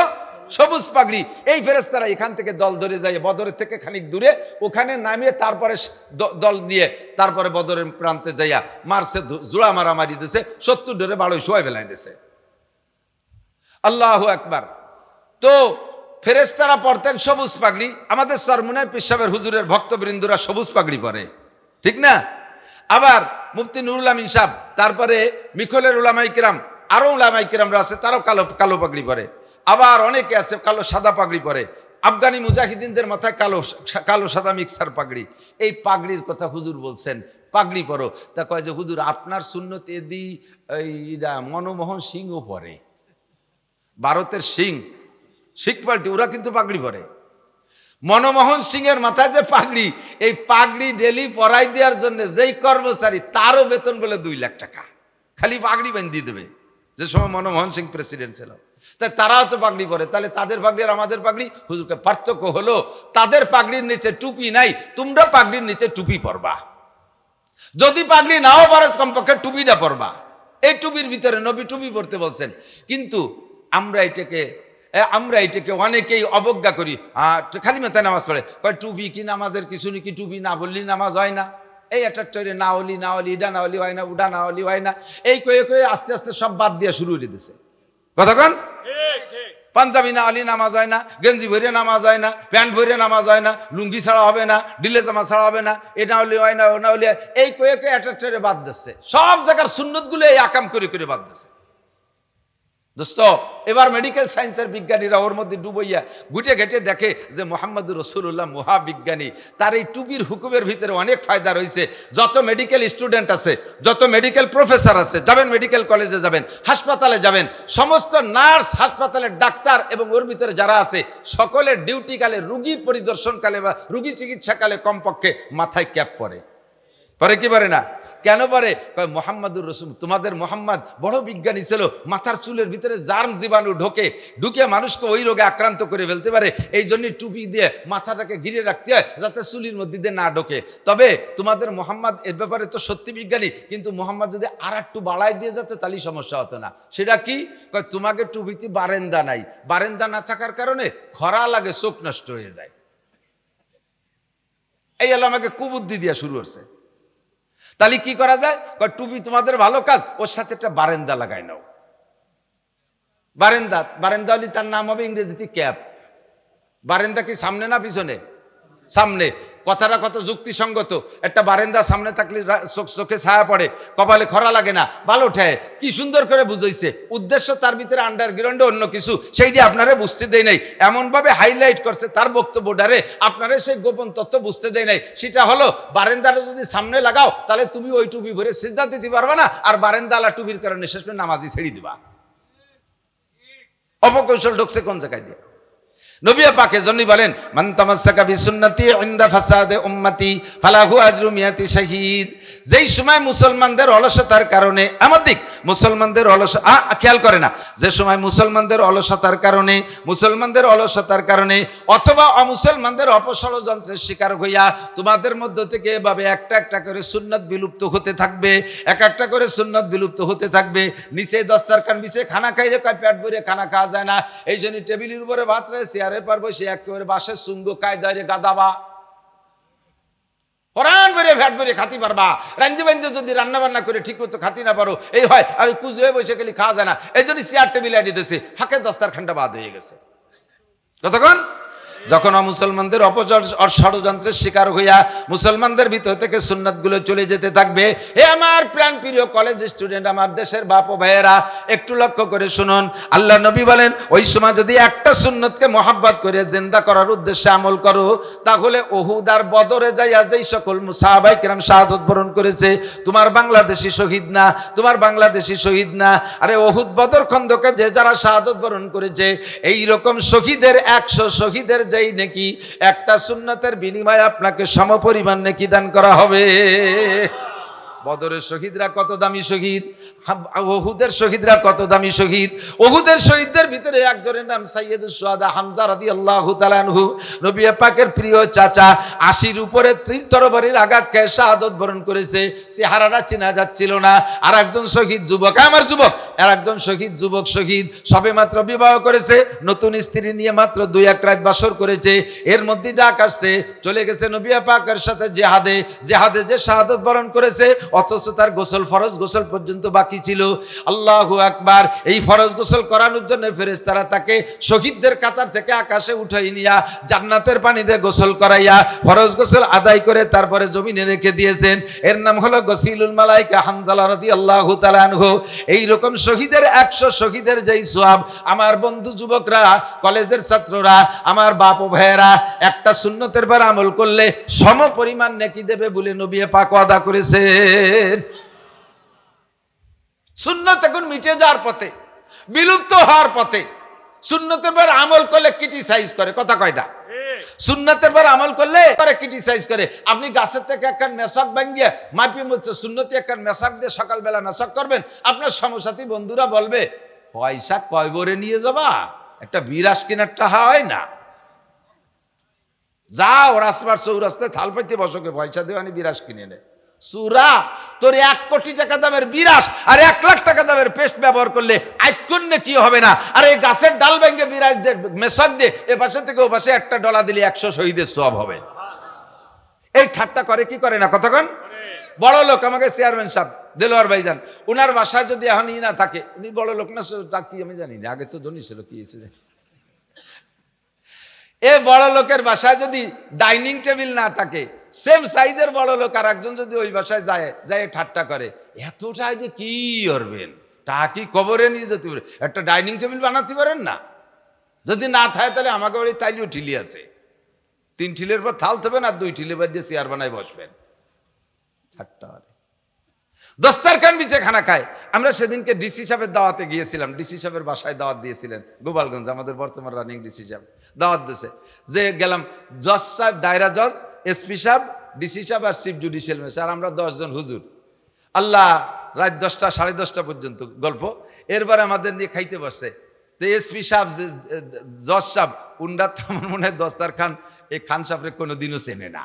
সবুজ পাগড়ি। এই ফেরেশতারা এখান থেকে দল ধরে যায় বদরের থেকে খানিক দূরে, ওখানে নামিয়ে তারপরে দল নিয়ে তারপরে বদরের প্রান্তে যাইয়া মারছে, জোড়া মারামারি দিছে, 70 ডরে বাড়ই শোয়া বেলায় দিছে। আল্লাহু আকবার। তো ফেরেশতারা পরতেন সবুজ পাগড়ি। আমাদের সরমুনায় পিস সাহেবের হুজুরের ভক্তবৃন্দরা সবুজ পাগড়ি পরে, ঠিক না? আবার মুফতি নুরুল আমিন সাহেব, তারপরে মিখলের উলামায়ে কিরাম, আরো উলামায়ে কিরামরা আছে, তারাও কালো কালো পাগড়ি পরে। আবার অনেকে আছে কালো সাদা পাগড়ি পরে। আফগানি মুজাহিদিনদের মাথায় কালো কালো সাদা মিক্সার পাগড়ি। এই পাগড়ির কথা হুজুর বলছেন, পাগড়ি পরো। তা কয় যে হুজুর আপনার সুন্নতে দি এইটা মনমোহন সিংও পরে, ভারতের শিখ পার্টি, ওরা কিন্তু পাগড়ি পরে। মনমোহন সিং এর মাথায় যে পাগড়ি, এই পাগড়ি ডেলি পরাই দেওয়ার জন্য যেই কর্মচারী, তারও বেতন বলে 2 লাখ টাকা, খালি পাগড়ি বাঁধিয়ে দেবে। যে সময় মনমোহন সিং প্রেসিডেন্ট ছিল, তাই তারাও তো পাগড়ি পরে। তাহলে তাদের পাগড়ি আর আমাদের পাগড়ি, হুজুরকে পার্থক্য হলো তাদের পাগড়ির নিচে টুপি নাই, তোমরা পাগড়ির নিচে টুপি পরবা। যদি পাগড়ি নাও পারো কমপক্ষে টুপিটা পরবা। এই টুপির ভিতরে নবী টুপি পরতে বলছেন। কিন্তু আমরা এটাকে অনেকেই অবজ্ঞা করি। খালি মাথায় নামাজ পড়ে, কয় টুপি কি নামাজের কিছু নাকি, টুপি না বললি নামাজ হয় না। এই একটা টরে না হলি ইডা না হলি হয় না, উডা না হলি হয় না, এই কয়ে আস্তে আস্তে সব বাদ দিয়ে শুরু করে দিয়েছে। কতক্ষণ পাঞ্জাবি না হলি নামাজ হয় না, গেঞ্জি ভরে নামাজ হয় না, প্যান্ট ভরে নামাজ হয় না, লুঙ্গি ছাড়া হবে না, ডিলে জামা ছাড়া হবে না, এটা হলি হয় না, ওনা হলি, এই কয়ে একটা টরে বাদ দিচ্ছে। সব জায়গার সুন্নতগুলো এই আকাম করে বাদ দিচ্ছে। দোস্ত, এবার মেডিকেল সায়েন্সের বিজ্ঞানীরা ওর মধ্যে ডুবইয়া গুটে ঘেটে দেখে যে মুহাম্মদুর রাসূলুল্লাহ মহাবিজ্ঞানী, তার এই টুপির হুকুমের ভিতরে অনেক ফায়দা রয়েছে। যত মেডিকেল স্টুডেন্ট আছে, যত মেডিকেল প্রফেসর আছে, যাবেন মেডিকেল কলেজে যাবেন, হাসপাতালে যাবেন, সমস্ত নার্স, হাসপাতালের ডাক্তার এবং ওর ভিতরে যারা আছে, সকলের ডিউটিকালে, রুগী পরিদর্শনকালে বা রুগী চিকিৎসাকালে কমপক্ষে মাথায় ক্যাপ পরে কি পারে না? কেন পারে? মুহাম্মাদুর রাসূল, তোমাদের মুহাম্মদ বড় বিজ্ঞানী ছিল, মাথার চুলের ভিতরে জার্ম জীবাণু ঢুকে মানুষকে ওই রোগে আক্রান্ত করে ফেলতে পারে। এই জন্য টুপি দিয়ে মাথাটাকে ঘিরে রাখতে হয় যাতে চুলির মধ্যে দিয়ে না ঢোকে। তবে তোমাদের মুহাম্মদ এ ব্যাপারে তো সত্যি বিজ্ঞানী, কিন্তু মুহাম্মদ যদি আর একটু বাড়াই দিয়ে যেত তাহলে সমস্যা হতো না। সেটা কি? তোমাকে টুপিতে বারেন্দা নাই, বারেন্দা না থাকার কারণে খরা লাগে, চোখ নষ্ট হয়ে যায়। এই হলো আমাকে কুবুদ্ধি দিয়া শুরু করছে। তাহলে কি করা যায়? টুপি তোমাদের ভালো কাজ, ওর সাথে একটা বারেন্দা লাগাই নাও। বারেন্দা হলে তার নাম হবে ইংরেজিতে ক্যাপ। বারেন্দা কি সামনে না পিছনে? সামনে। কথাটা কত যুক্তিসঙ্গত। একটা বারেন্দা সামনে থাকলে চোখে ছায়া পড়ে, কপালে খরা লাগে না, ভালো ঠেয়। কি সুন্দর করে বুঝাইছে। উদ্দেশ্য তার ভিতরে আন্ডারগ্রাউন্ডে অন্য কিছু, সেইটি আপনারা বুঝতে দেয় নাই। এমনভাবে হাইলাইট করছে তার বক্তব্যটারে, আপনারা সেই গোপন তথ্য বুঝতে দেয় নাই। সেটা হলো বারেন্দাটা যদি সামনে লাগাও তাহলে তুমি ওই টুপি ভরে সিজদা দিতে পারবে না, আর বারেন্দালা টুপির কারণে শেষ পর্যন্ত নামাজি ছেড়ে দিবা। অপকৌশল ঢুকছে কোন জায়গায় দিয়ে? নবী পাক এজন্যই বলেন, মান তামাসসাকা বিসুন্নতি ইনদা ফাসাদে উম্মতি ফালাহু আজরু মিয়াতি শাহীদ। যেই সময় মুসলমানদের অলসতার কারণে, আমাদের মুসলমানদের খেয়াল করে না, যে সময় মুসলমানদের অলসতার কারণে অথবা অমুসলমানদের অপষড়যন্ত্রের শিকার হইয়া তোমাদের মধ্য থেকে এভাবে একটা একটা করে সুন্নাত বিলুপ্ত হতে থাকবে, এক একটা করে সুন্নাত বিলুপ্ত হতে থাকবে। নিচে দস্তারখান বিছে খানা খাইলে পেট ভরে খানা খাওয়া যায় না, এই জন্য টেবিলের উপরে ভাত রয়েছে, চেয়ারে পারবো সে একেবারে বাসের সুঙ্গ কায়দায় গাদাবা পরান ভরে ভ্যাট ভরে খাতি পারবা। রান্ধি বান্ধে যদি রান্না বান্না করে ঠিক মতো খাতি না পারো, এই হয় আর কুজে হয়ে বসে গেলে খাওয়া যায় না। এই জন্য চেয়ার টেবিল আনি দিতেছে, ফাঁকে দস্তারখানটা বাদ হয়ে গেছে। কতক্ষণ? যখন মুসলমানদের ষড়যন্ত্রের শিকার হইয়া মুসলমানদের ভিতর থেকে সুন্নাতগুলো চলে যেতে থাকবে। হে আমার প্রাণ প্রিয় কলেজ স্টুডেন্ট, আমার দেশের বাপ ও ভাইয়েরা, একটু লক্ষ্য করে শুনুন। আল্লাহ নবী বলেন, ওই সময় যদি একটা সুন্নতকে মহাব্বত করে জিন্দা করার উদ্দেশ্যে আমল করো, তাহলে উহুদ আর বদরে যাইয়া যেই সকল সাহাবায়ে কেরাম শাহাদাত বরণ করেছে, তোমার বাংলাদেশি শহীদ না, তোমার বাংলাদেশি শহীদ না, আরে উহুদ বদর খন্দকে যে যারা শাহাদাত বরণ করেছে, এই রকম শহীদের 100 শহীদের যেই নেকি, একটা সুন্নতের বিনিময়ে আপনাকে সমপরিমাণ নেকি দান করা হবে। বদরের শহীদরা কত দামি শহীদ, উহুদের শহীদরা কত দামি শহীদ। উহুদের শহীদদের ভিতরে একজনের নাম সাইয়্যিদুশ শুহাদা হামজা রাদিয়াল্লাহু তাআলা আনহু, নবী পাকের প্রিয় চাচা। 80-র উপরে তীর তরবারির আঘাত খেয়ে শাহাদাত বরণ করেছে, চেহারাটা চেনা যাচ্ছিল না। আর একজন শহীদ যুবক, আমার যুবক, আর একজন শহীদ যুবক শহীদ সবে মাত্র বিবাহ করেছে, নতুন স্ত্রী নিয়ে মাত্র 2-1 রাত বাসর করেছে। এর মধ্যে ডাক আসছে, চলে গেছে নবী পাকের সাথে জেহাদে যে শাহাদাত বরণ করেছে, অথচ তার গোসল, ফরজ গোসল পর্যন্ত বাকি ছিল। আল্লাহু আকবার। এই ফরজ গোসল করানোর জন্য ফেরেশতারা তাকে শহীদদের কাতার থেকে আকাশে উঠাই নিয়া জান্নাতের পানিতে গোসল করাইয়া ফরজ গোসল আদায় করে তারপরে জমিনে রেখে দিয়েছেন। এর নাম হলো গসিলুল মালাইকা হানজালা রাদিয়াল্লাহু তাআলা আনহু। এইরকম শহীদের 100 শহীদের যেই সওয়াব, আমার বন্ধু যুবকরা, কলেজের ছাত্ররা, আমার বাপ ও ভাইয়েরা, একটা সুন্নতের পর আমল করলে সম পরিমাণ নেকি দেবে বলে নবী পাক ওয়াদা করেছেন। সুন্নত এখন মিটে যাওয়ার পথে, বিলুপ্ত হওয়ার পথে। সুন্নতের পর আমল করলে ক্রিটিসাইজ করে, কথা কয়টা? সুন্নতের পর আমল করলে ক্রিটিসাইজ করে। আপনি গাছের থেকে একটা মেশক ভাঙিয়ে মাপি মধ্যে সুন্নতি একটা মেশক দিয়ে সকালবেলা মেশক করবেন, আপনার সমসাথী বন্ধুরা বলবে পয়সা কয় বরে নিয়ে যাবা, একটা বিরাস কেনারটা হয় না, যাও রাস্তার চৌরাস্তায় থাল পাইতে বসকে পয়সা দেওয়ানি বিরাস কিনে নে। সুরা, তোর 1 কোটি টাকা দামের বিরাস আর 1 লাখ টাকা দামের পেস্ট ব্যবহার করলে আইকন্যে কি হবে না? আর এই গাছের ডাল ভেঙে বিরাস দিয়ে মেশক দিয়ে এ পাশে থেকে ও পাশে একটা ডলা দিলে 100 শহীদের সওয়াব হবে। এই ঠাট্টা করে কি করে না কতক্ষণ? বড় লোক, আমাকে চেয়ারম্যান সাহেব দেলোয়ার ভাইজান, উনার বাসায় যদি এখন না থাকে, উনি বড় লোক না কি আমি জানি না, আগে তো ধনী ছিল, কি হয়েছে এ বড় লোকের বাসায় যদি ডাইনিং টেবিল না থাকে, সেম সাইজের বড় লোক আর একজন যদি ওই বাসায় যায় ঠাট্টা করে, এতটাই যে কি করবেন, তা কি কবরে নিয়ে যেতে পারে, একটা ডাইনিং টেবিল বানাতে পারেন না? যদি না থাকে তাহলে আমাকে বাড়ি তাইলেও ঠিলি আছে, 3 ঠিলের পর থাল দেবেন আর 2 ঠিলে বাদ দিয়ে চেয়ার বানায় বসবেন। ঠাট্টা দস্তারখান বিছে খানা খায়। আমরা সেদিনকে ডিসি সাহেবের দাওয়াতে গিয়েছিলাম, ডিসি সাহেবের বাসায় দাওয়াত দিয়েছিলেন, গোপালগঞ্জ, আমাদের বর্তমান রানিং ডিসি সাহেব দাওয়াত দিয়েছে। যে গেলাম, জজ সাহেব, দায়রা জজ, এসপি সাহেব, ডিসি সাহেব আর চিফ জুডিশিয়াল ম্যাজিস্ট্রেট, আর আমরা 10 জন হুজুর। আল্লাহ, রাত 10টা 10:30 পর্যন্ত গল্প। এরপরে আমাদের নিয়ে খাইতে বসছে। তো এসপি সাহেব, জজ সাহেব, উন্ডা তো আমার মনে হয় দস্তারখান এই খান সাহেবরে কোনোদিনও চেনে না।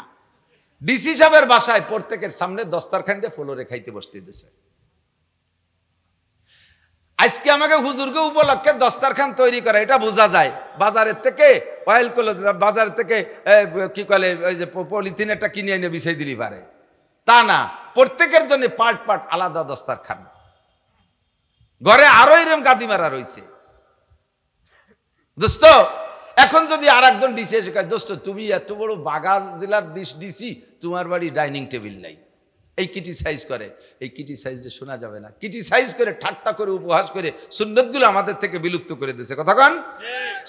ডিসি সাহেবের বাসায় প্রত্যেকের সামনে দস্তারখান দিয়ে ফ্লোরে খাইতে বসতে দিয়েছে। আজকে আমাকে হুজুরকে উপলক্ষে দস্তারখান তৈরি করা, এটা বোঝা যায় বাজারের থেকে অয়েল করলে, বাজার থেকে কি বলে ওই যে পলিথিন একটা কিনে এনে বিছাই দিলি পারে, তা না, প্রত্যেকের জন্য পার্ট পার্ট আলাদা দস্তারখান। ঘরে আরো এরকম গাদি মারা রয়েছে। দোস্ত, এখন যদি আর একজন ডিসি এসে কয়, দোস্ত তুমি এত বড় বাগা জেলার ডিসি, তোমার বাড়ি ডাইনিং টেবিল নাই, এই ক্রিটিসাইজ করে, এই ক্রিটিসাইজটা শোনা যাবে না। ক্রিটিসাইজ করে, ঠাট্টা করে, উপহাস করে সুন্নতগুলো আমাদের থেকে বিলুপ্ত করে দিয়েছে। কথা কন?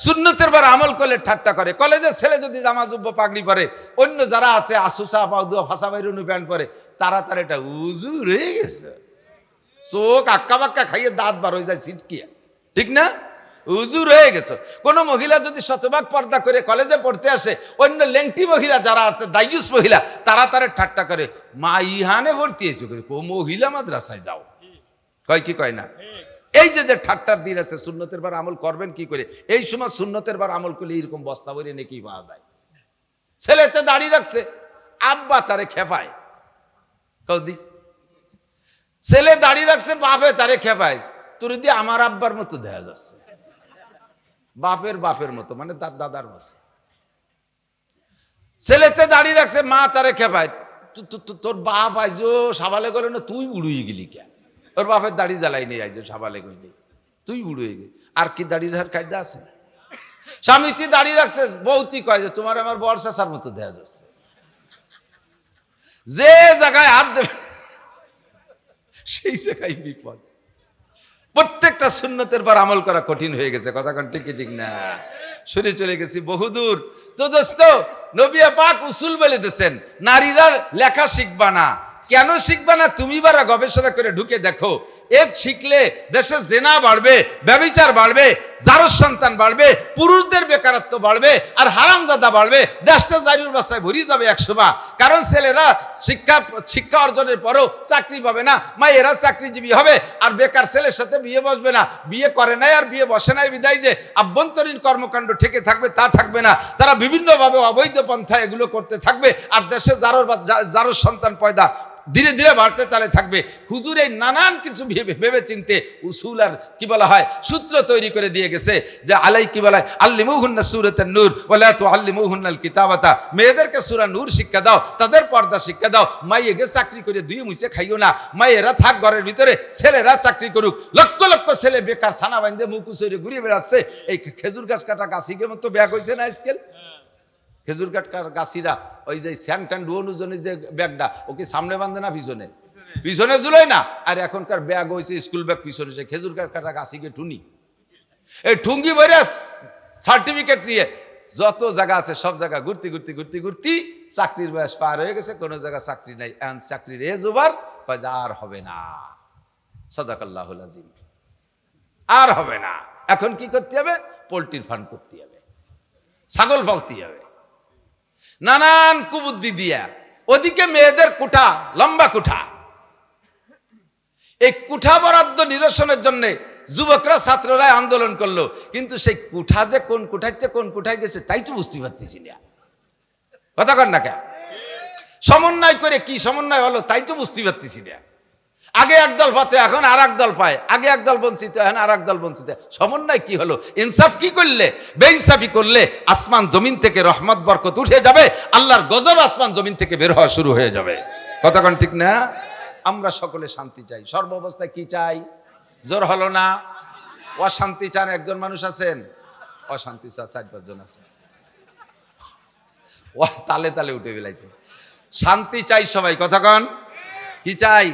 সুন্নতের পর আমল করলে ঠাট্টা করে। কলেজের ছেলে যদি জামা জুব্বা পাগড়ি পরে, অন্য যারা আছে আসুসা পাউদুয়া ফাঁসা বাইরুনু প্যান্ট পরে, তারা তার এটা উজু রয়ে গেছে, চোখ আক্কা বাক্কা খাইয়ে দাঁত বার হয়ে যায় ছিটকিয়া, ঠিক না? হুজুর হয়ে গেছে। কোন মহিলা যদি শতভাগ পর্দা করে কলেজে পড়তে আসে, অন্য লেংটি মহিলা যারা আছে, দায়ুস মহিলা, তারা তারে ঠাট্টা করে, মা ইহানে ভর্তি হয়েছে, ও মহিলা মাদ্রাসায় যাও, কয় কি কয় না? এই যে ঠাট্টার দিন আছে, সুন্নতের বার আমল করবেন কি করে? এই সময় সুন্নতের বার আমল করলে এরকম বস্তা বলে নাকি পাওয়া যায়। ছেলেতে দাড়ি রাখছে, আব্বা তারে খেপায়, কৌদি ছেলে দাড়ি রাখছে, বাপে তারে খেপায়, তোর দিয়ে আমার আব্বার মতো দেখা যাচ্ছে, বাপের মতো, মানে তার দাদার মতো। ছেলেতে দাঁড়িয়ে রাখছে, মা তারে খেপায়, তোর বাপ আইজো সাবালে করে না, তুই বুড়ুই গেলি কে? ওর বাপের দাড়ি জ্বালাই নেই, আইজো সাবালে কইলি, তুই বুড়ুই গেলি। আর কি দাড়ি রাখার কায়দা আছে? স্বামীতি দাঁড়িয়ে রাখছে, বউতি কয় যে তোমার আমার বর্ষার মতো দেখা যাচ্ছে। যে জায়গায় হাত দেবে সেই জায়গায় বিপদ। প্রত্যেকটা সুন্নতের পর আমল করা কঠিন হয়ে গেছে। কথা কোন ঠিক ঠিক না? সরে চলে গেছি বহুদূর। তো দোস্ত, নবী পাক উসুল বলে দিয়েছেন, নারীরা লেখা শিখবা না। কেন শিখবা না? তুমি বারা গবেষণা করে ঢুকে দেখো, এক শিখলে দেশে জেনা বাড়বে, ব্যভিচার বাড়বে, জারজ সন্তান বাড়বে, পুরুষদের বেকারত্ব বাড়বে, আর হারামজাদা বাড়বে, দেশটা জারির বাসায় ভরি যাবে 100 বার। কারণ ছেলেরা শিক্ষা অর্জনের পরও চাকরি পাবে না, মায়েরা চাকরিজীবী হবে, আর বেকার ছেলের সাথে বিয়ে বসবে না, বিয়ে করে নাই আর বিয়ে বসে নাই বিদায় যে আভ্যন্তরীণ কর্মকাণ্ড ঠেকে থাকবে তা থাকবে না। তারা বিভিন্নভাবে অবৈধ পন্থা এগুলো করতে থাকবে, আর দেশে জারজ সন্তান পয়দা ধীরে ধীরে বাড়তে তালে থাকবে। হুজুর এই নানান কিছু ভেবে চিনতে উসুল আর কি বলা হয় সূত্র তৈরি করে দিয়ে দিয়ে গেছে যে আলাইকি বলে আল্লিমুহুন্না সূরাতুন নূর ওয়ালা তুআল্লিমুহুন্নাল কিতাবাতা, মেয়েদেরকে সূরা নূর শিক্ষা দাও, তাদের পর্দা শিক্ষা দাও। মাইয়েকে চাকরি করে দুই মুছে খাইও না, মায়েরা থাক ঘরের ভিতরে, ছেলেরা চাকরি করুক। লক্ষ লক্ষ ছেলে বেকার ছানা বান্ধে মুখ উচরে ঘুরে বেড়াচ্ছে। এই খেজুর গাছ কাটা গাছিকে মতো ব্যাগ হয়েছে না আজকাল। খেজুর কাটার গাছিরা ওই যে স্যান্টান ডুয়োনুজনের যে ব্যাগটা, ওকে সামনে বাঁধে না পিছনে, পিছনে ঝুলোয় না। আর এখনকার ব্যাগ হয়েছে স্কুল ব্যাগ পিছনে, সে খেজুর কাটা গাছিকে টুনি, এই ঠুঙ্গি বইরে সার্টিফিকেট নিয়ে যত জায়গা আছে সব জায়গা ঘুরতে ঘুরতে ঘুরতে ঘুরতে চাকরির বয়স পার হয়ে গেছে, কোনো জায়গা চাকরি নাই। এখন চাকরির এজ ওভার, আর হবে না। সাদাকাল্লাহুল আযীম, আর হবে না। এখন কি করতে হবে? পোল্ট্রির ফার্ম করতে হবে, ছাগল পালতে হবে, নানান কুবুদ্ধি দিয়া। ওদিকে মেয়েদের কুঠা, লম্বা কুঠা, এই কুঠা বরাদ্দ নিরসনের জন্য যুবকরা ছাত্ররা আন্দোলন করলো, কিন্তু সেই কুঠা যে কোন কুঠাইতে কোন কুঠায় গেছে তাই তো বুঝতে পারতেছি না। কথা কর না কেন? সমন্বয় করে কি সমন্বয় হলো তাই তো বুঝতে পারতেছি না। আগে একদল পাতে, এখন আর দল পায়। আগে একদল বঞ্চিত, এখন আর দল বঞ্চিত। সমন্বয় কি হলো? ইনসাফ কি করলে? বেইনসাফি করলে আসমান জমিন থেকে রহমত বরকত উঠে যাবে, আল্লাহর গজব আসমান জমিন থেকে বের হওয়া শুরু হয়ে যাবে। কতক্ষণ ঠিক না? আমরা সকলে শান্তি চাই, সর্ব অবস্থায় কি চাই? জোর হলো না? অশান্তি চান একজন মানুষ আছেন? অশান্তি চা 4-5 জন আছে। ও তালে তালে উঠে বেলাইছে। শান্তি চাই সবাই। কতক্ষণ কি চাই?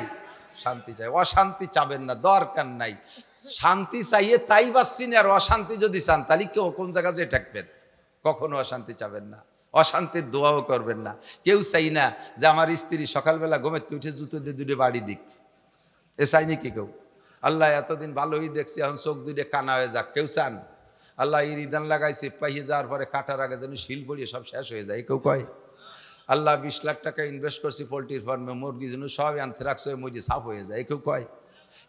শান্তি চাই। অশান্তি চাবেন না, দরকার নাই। শান্তি চাইয়ে তাই বাসছি না। আর অশান্তি যদি চান তাহলে কেউ কোন জায়গা যে ঠেকবেন। কখনো অশান্তি চাবেন না, অশান্তির দোয়াও করবেন না। কেউ চাই না যে আমার স্ত্রী সকালবেলা ঘুমের উঠে জুতো দিয়ে দুটো বাড়ি দিক, এ চাইনি কি কেউ? আল্লাহ এতদিন ভালোই দেখছি, এখন চোখ দুটো কানা হয়ে যাক, কেউ চান? আল্লাহ ইরিদান লাগাইছে, পাইয়ে যাওয়ার পরে কাটার আগে যেন শিল পড়িয়ে সব শেষ হয়ে যায়, কেউ কয়? আল্লাহ 20 লাখ টাকা ইনভেস্ট করছি পোল্ট্রির ফার্মে, মুরগি যেন সব অ্যানথ্রাক্স হয়ে মরি সাফ হয়ে যায়, কেউ কয়?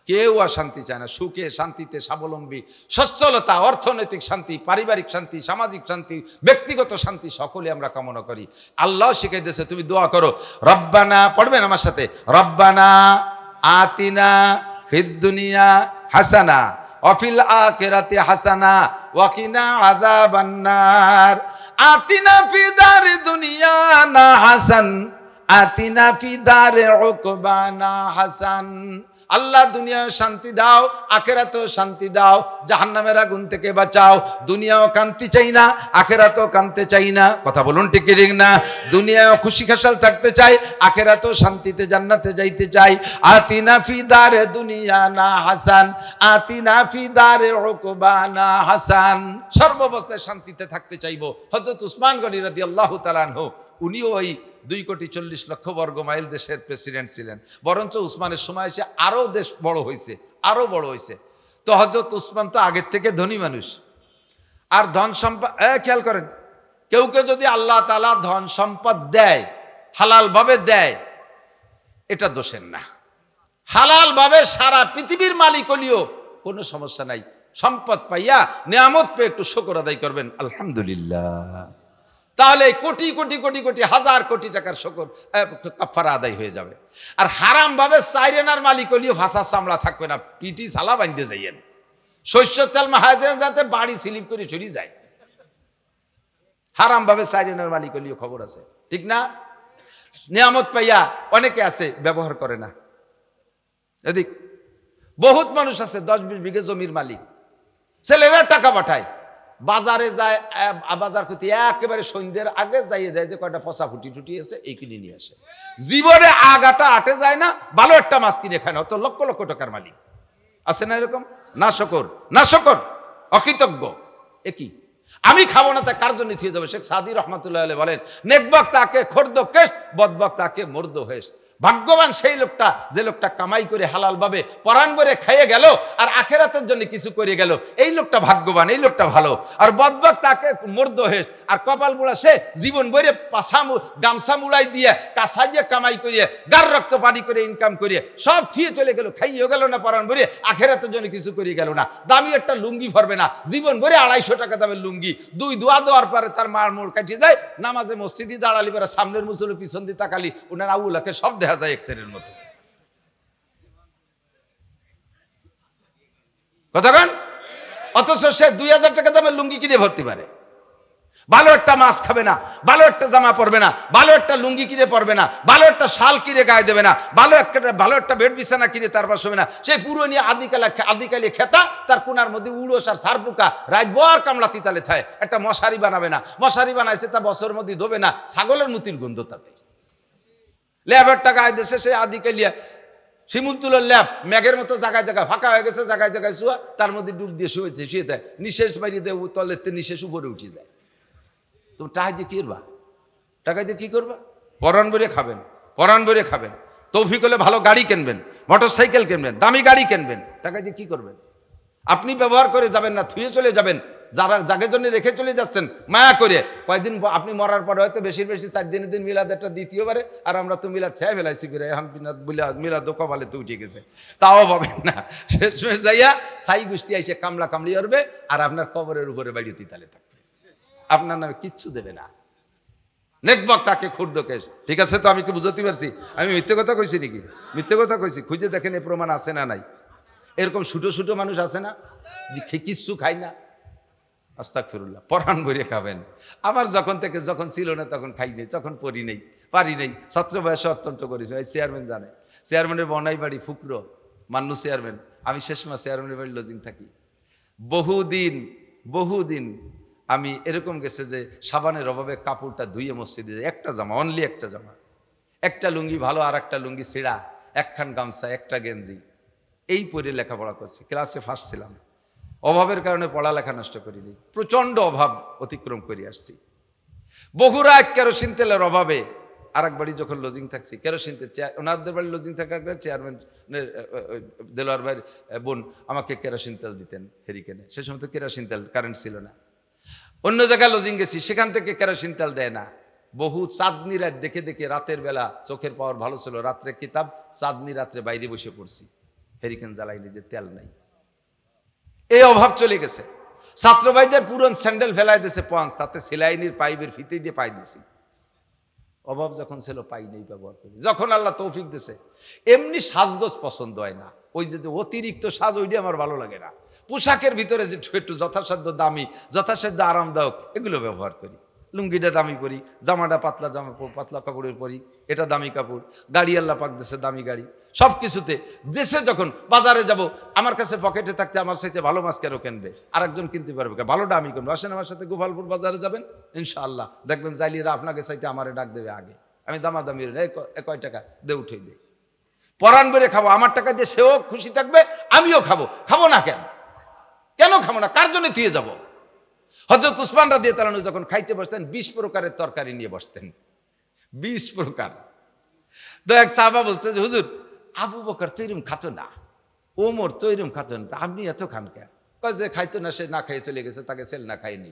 কেউ অশান্তি চায় না। সুখে শান্তিতে স্বাবলম্বী, সচ্ছলতা, অর্থনৈতিক শান্তি, পারিবারিক শান্তি, সামাজিক শান্তি, ব্যক্তিগত শান্তি সকলে আমরা কামনা করি। আল্লাহ শিখাই দিয়েছে, তুমি দোয়া করো, রব্বানা, পড়বেন আমার সাথে, রব্বানা আতিনা ফিদ দুনিয়া হাসানা ওয়াফিল আখিরাতি হাসানা ওয়া কিনা আযাবান নার। আতিনা ফি দারি দুনিয়া না হাসান, আতিনা ফি দারে উকবানা হাসান। আল্লাহ দুনিয়াও শান্তি দাও, আখিরাতেও শান্তি দাও, জাহান্নামের আগুন থেকে বাঁচাও। দুনিয়াও কান্তি চাই না, আখিরাতেও কানতে চাই না। কথা বলুন ঠিক ঠিক না? দুনিয়াও খুশি খাসাল থাকতে চাই, আখিরাতেও শান্তিতে জান্নাতে যাইতে চাই। আতিনা ফি দারে দুনিয়া না হাসান, আতিনা ফি দারে উকবানা হাসান। সর্বাবস্থায় শান্তিতে থাকতে চাইবো। হযরত উসমান গনি রাদিয়াল্লাহু তাআলা আনহু, উনিও ওই 2,40,00,000 বর্গ মাইল দেশের প্রেসিডেন্ট ছিলেন। বরঞ্চ উসমানের সময় এসে আরো দেশ বড় হয়েছে, আরো বড় হয়েছে। তো হযরত উসমান তো আগের থেকে ধনী মানুষ। আর ধন সম্পদ, খেয়াল করেন, কেউ কেউ যদি আল্লাহ তাআলা ধন সম্পদ দেয়, হালাল ভাবে দেয়, এটা দোষের না। হালাল ভাবে সারা পৃথিবীর মালিক হলিও কোনো সমস্যা নাই। সম্পদ পাইয়া, নিয়ামত পেয়ে একটু শুকর আদায় করবেন, আলহামদুলিল্লাহ। তাহলে কোটি কোটি কোটি কোটি হাজার কোটি টাকার শুকর কাফারা আদায় হয়ে যাবে। আর হারাম ভাবে সাইরেনার মালিক হলিও ভাষা চামড়া থাকবে না, পিটি সালা বাঁধতে যাইয়েন। শস্য তেল মাহাজেন যাতে বাড়ি স্লিপ করে চলে যায়। হারাম ভাবে সাইরেনার মালিক হলিও খবর আছে, ঠিক না? নিয়ামত পাইয়া অনেকে আছে ব্যবহার করে না। এদিক বহুত মানুষ আছে 10-20 বিঘে জমির মালিক, ছেলেরা টাকা পাঠায়, বাজারে যায়, বাজার করতে একেবারে সন্ধ্যের আগে যাইয়ে দেয় যে কয়টা পচা ফুটি টুটি আছে এই কিনে নিয়ে আসে। জীবনে আগাটা আটে যায় না, ভালো একটা মাছ কিনে খায় না, অত লক্ষ লক্ষ টাকার মালিক আছে না এরকম? না শকর, না শকর, অকৃতজ্ঞ। একই আমি খাবো না, তা কার জন্য থিয়ে যাবে? শেখ সাদি রহমাতুল্লাহ আলাইহি বলেন, নেকবক তাকে খর্দ কেশ, বদবক তাকে মর্দ হেশ। ভাগ্যবান সেই লোকটা যে লোকটা কামাই করে হালাল ভাবে পরাণ ভরে খাইয়ে গেল আর আখেরাতের জন্য কিছু করে গেল, এই লোকটা ভাগ্যবান, এই লোকটা ভালো। আর বদবক তাকে মর্দ হেশ, আর কপাল বুড়া সে জীবন ভরে গামছা মুড়াই দিয়ে কাঁচা দিয়ে কামাই করিয়ে গার রক্ত পানি করে ইনকাম করিয়ে সব থিয়ে চলে গেল, খাইয়ে গেল না পরাণ ভরে, আখেরাতের জন্য কিছু করে গেল না। দামি একটা লুঙ্গি ভরবে না, জীবন ভরে 250 টাকা দামের লুঙ্গি, 2 দোয়া দেওয়ার পরে তার মার মোড় কাটিয়ে যায়। নামাজে মসজিদে দাঁড়ালি পরে সামনের মুসল্লি পিছন দিয়ে তাকালি, ওনার আউলাকে সব দেখা যায় এক্সের মতো। কথা কন, অথচ সে 2000 টাকা দামের লুঙ্গি কিনে ভরতে পারে। ভালো একটা মাছ খাবে না, ভালো একটা জামা পরবে না, ভালো একটা লুঙ্গি কিনে পরবে না, ভালো একটা শাল কিনে গায়ে দেবে না, ভালো একটা বেড বিছানা কিনে তার পাশে হবে না। সেই পুরো নিয়ে আদিকালে খেতা তার কোনার মধ্যে উড়োস আর সার পোকা রাতভর কামলা তিতালে থাকে। একটা মশারি বানাবে না, মশারি বানাইছে তা বছরের মধ্যে ধোবে না, ছাগলের মুতির গন্ধ তাতে। ল্যাবের টাকা আয় দেশে সে আদিকালিয়া শিমুল তুলোর ল্যাব ম্যাগের মতো জায়গায় জায়গায় ফাঁকা হয়ে গেছে, জায়গায় জায়গায় শুয়া, তার মধ্যে ডুব দিয়ে শুয়ে দেয়, নিঃশেষ বাড়িয়ে দেয়, তলের নিঃশেষ উপরে উঠে যায়। তুমি টাকা দিয়ে কি করবা? টাকা দিয়ে কি করবা? পরাণ ভরে খাবেন, পরাণ ভরে খাবেন, তৌফিক হলে ভালো গাড়ি কিনবেন, মোটর সাইকেল কিনবেন, দামি গাড়ি কিনবেন। টাকা দিয়ে কি করবেন? আপনি ব্যবহার করে যাবেন না, থুয়ে চলে যাবেন। যাকে জন্য রেখে চলে যাচ্ছেন মায়া করে, কয়েকদিন আপনি মরার পরে হয়তো বেশি 4 দিনের দিন মিলাদ একটা দ্বিতীয়বারে, আর আমরা তো মিলাদ খেয়ে ফেলাইছি করে, এখন মিলাদ কপালে তো উঠে গেছে, তাও পাবেন না। শেষমেশ যাইয়া সাই গোষ্ঠী আইসে কামলা কামলি করবে, আর আপনার কবরের উপরে বাড়িয়ে তিতালে থাকবে, আপনার নামে কিচ্ছু দেবে না। নেকবক তাকে ক্ষুদ্র কেস। ঠিক আছে, তো আমি কি বুঝতে পারছি? আমি মিথ্যে কথা কইছি নাকি? মিথ্যে কথা কইছি? খুঁজে দেখেন এই প্রমাণ আছে না নাই? এরকম ছোটো মানুষ আছে না, কিচ্ছু খাই না। আস্তাগফিরুল্লাহ, পরাণ ভরে খাবেন। আমার যখন ছিল না তখন খাই নেই, তখন পড়ি নেই, পারি নেই, ছাত্র বয়সে অত্যন্ত করেছি। এই চেয়ারম্যান জানে, চেয়ারম্যানের বনাই বাড়ি ফুকরো, মান্নু চেয়ারম্যান। আমি শেষ মাস চেয়ারম্যানের বাড়ি লজিং থাকি। বহুদিন আমি এরকম গেছে যে সাবানের অভাবে কাপড়টা ধুয়ে মসজিদে যায়, একটা জামা, অনলি একটা জামা, একটা লুঙ্গি ভালো, আর একটা লুঙ্গি ছিঁড়া, একখান গামছা, একটা গেঞ্জি, এই পরে লেখাপড়া করছি। ক্লাসে ফার্স্ট ছিলাম। অভাবের কারণে পড়ালেখা নষ্ট করিনি, প্রচণ্ড অভাব অতিক্রম করে আসছি। বহু রাত কেরোসিন তেলের অভাবে আর এক বাড়ি যখন লজিং থাকছি, কেরোসিন তেল, ওনাদের বাড়ি লজিং থাকার চেয়ারম্যানের দেলোয়ার ভাইয়ের বোন আমাকে কেরোসিন তেল দিতেন হেরিকেনে। সে সময় তো কেরোসিন তেল, কারেন্ট ছিল না। অন্য জায়গায় লজিং গেছি, সেখান থেকে কেরোসিন তেল দেয় না। বহু চাঁদনি রাত দেখে রাতের বেলা চোখের পাওয়ার ভালো ছিল, রাত্রে কিতাব, চাঁদনি রাত্রে বাইরে বসে পড়ছি, হেরিকেন জ্বালাইনি, যে তেল নাই। এই অভাব চলে গেছে। ছাত্র ভাইদের পুরন স্যান্ডেল ফেলাই দিয়েছে পঞ্চ, তাতে সেলাইনির পাইপের ফিতে দিয়ে পাই দিছি। অভাব যখন ছিল পাই নেই ব্যবহার করি। যখন আল্লাহ তৌফিক দিছে, এমনি সাজগোজ পছন্দ হয় না, ওই যে অতিরিক্ত সাজ, ওইটা আমার ভালো লাগে না। পোশাকের ভিতরে যে একটু যথাসাধ্য দামি, যথাসাধ্য আরামদায়ক, এগুলো ব্যবহার করি। লুঙ্গিটা দামি করি, জামাটা পাতলা কাপড়ের পরি, এটা দামি কাপড়, গাড়ি আল্লাহ পাক দেশে দামি গাড়ি। সব কিছুতে দেশে যখন বাজারে যাব, আমার কাছে পকেটে থাকতে আমার সাথে ভালো মাছ কেন কিনবে? আরেকজন কিনতে পারবে, ভালোটা আমি কিনবো। আসেন আমার সাথে গোপালপুর বাজারে যাবেন, ইনশাআল্লাহ দেখবেন জাইলিরা আপনাকে চাইতে আমারে ডাক দেবে আগে। আমি দামাদামি কয় টাকা দে, উঠে দে, পরাণ ভরে খাবো। আমার টাকা দিয়ে সেও খুশি থাকবে, আমিও খাবো। খাবো না কেন? কেন খাবো না? কার জন্য থুয়ে যাবো? হযরত উসমান রাদিয়াল্লাহু আনহু যখন খাইতে বসতেন 20 প্রকারের তরকারি নিয়ে বসতেন, 20 প্রকার। তো এক সাহাবা বলছে যে হুজুর, আবু বকর তো এরকম খাতো না, ওমর তো এরকম খাতো না, আপনি এত খান কেন? কয় যে খাইতো না, সে না খাইয়ে চলে গেছে, তাকে সেল না খাইনি।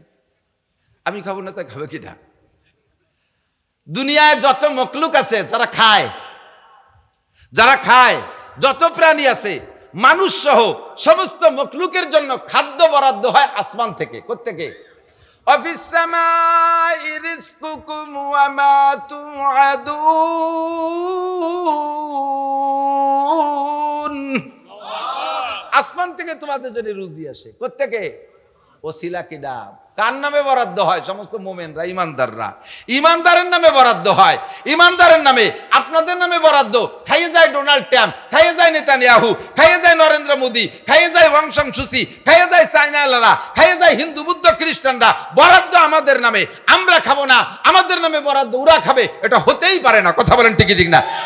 আমি খাবো না, তা খাবে কিনা? দুনিয়ায় যত মখলুক আছে যারা খায়, যত প্রাণী আছে, মানুষ সহ সমস্ত মখলুকের জন্য খাদ্য বরাদ্দ হয় আসমান থেকে। কোত্থেকে? অফিস সামাই রিজকুকুম ওয়া মা তুআদুন। আসমান থেকে তোমাদের জন্য রুজি আসে। কোত্থেকে? ওসিলা কিডা? কার নামে বরাদ্দ হয়? সমস্ত মোমেনরা, ইমানদাররা, ইমানদারের নামে বরাদ্দ হয়। ইমানদারের নামে, আপনাদের নামে বরাদ্দ। খাইয়ে যায় ডোনাল্ড ট্রাম্প, খাইয়ে যায় নেতানিয়াহু, খাইয়ে যায় নরেন্দ্র মোদী, খাইয়ে যায় ওয়াং সাং সুচি, খাইয়ে যায় চাইনালারা, খাইয়ে যায় হিন্দু বুদ্ধ খ্রিস্টানরা। বরাদ্দ আমাদের নামে, আমরা খাবো না, আমাদের নামে বরাদ্দ ওরা খাবে, এটা হতেই পারে না। কথা বলেন ঠিক না?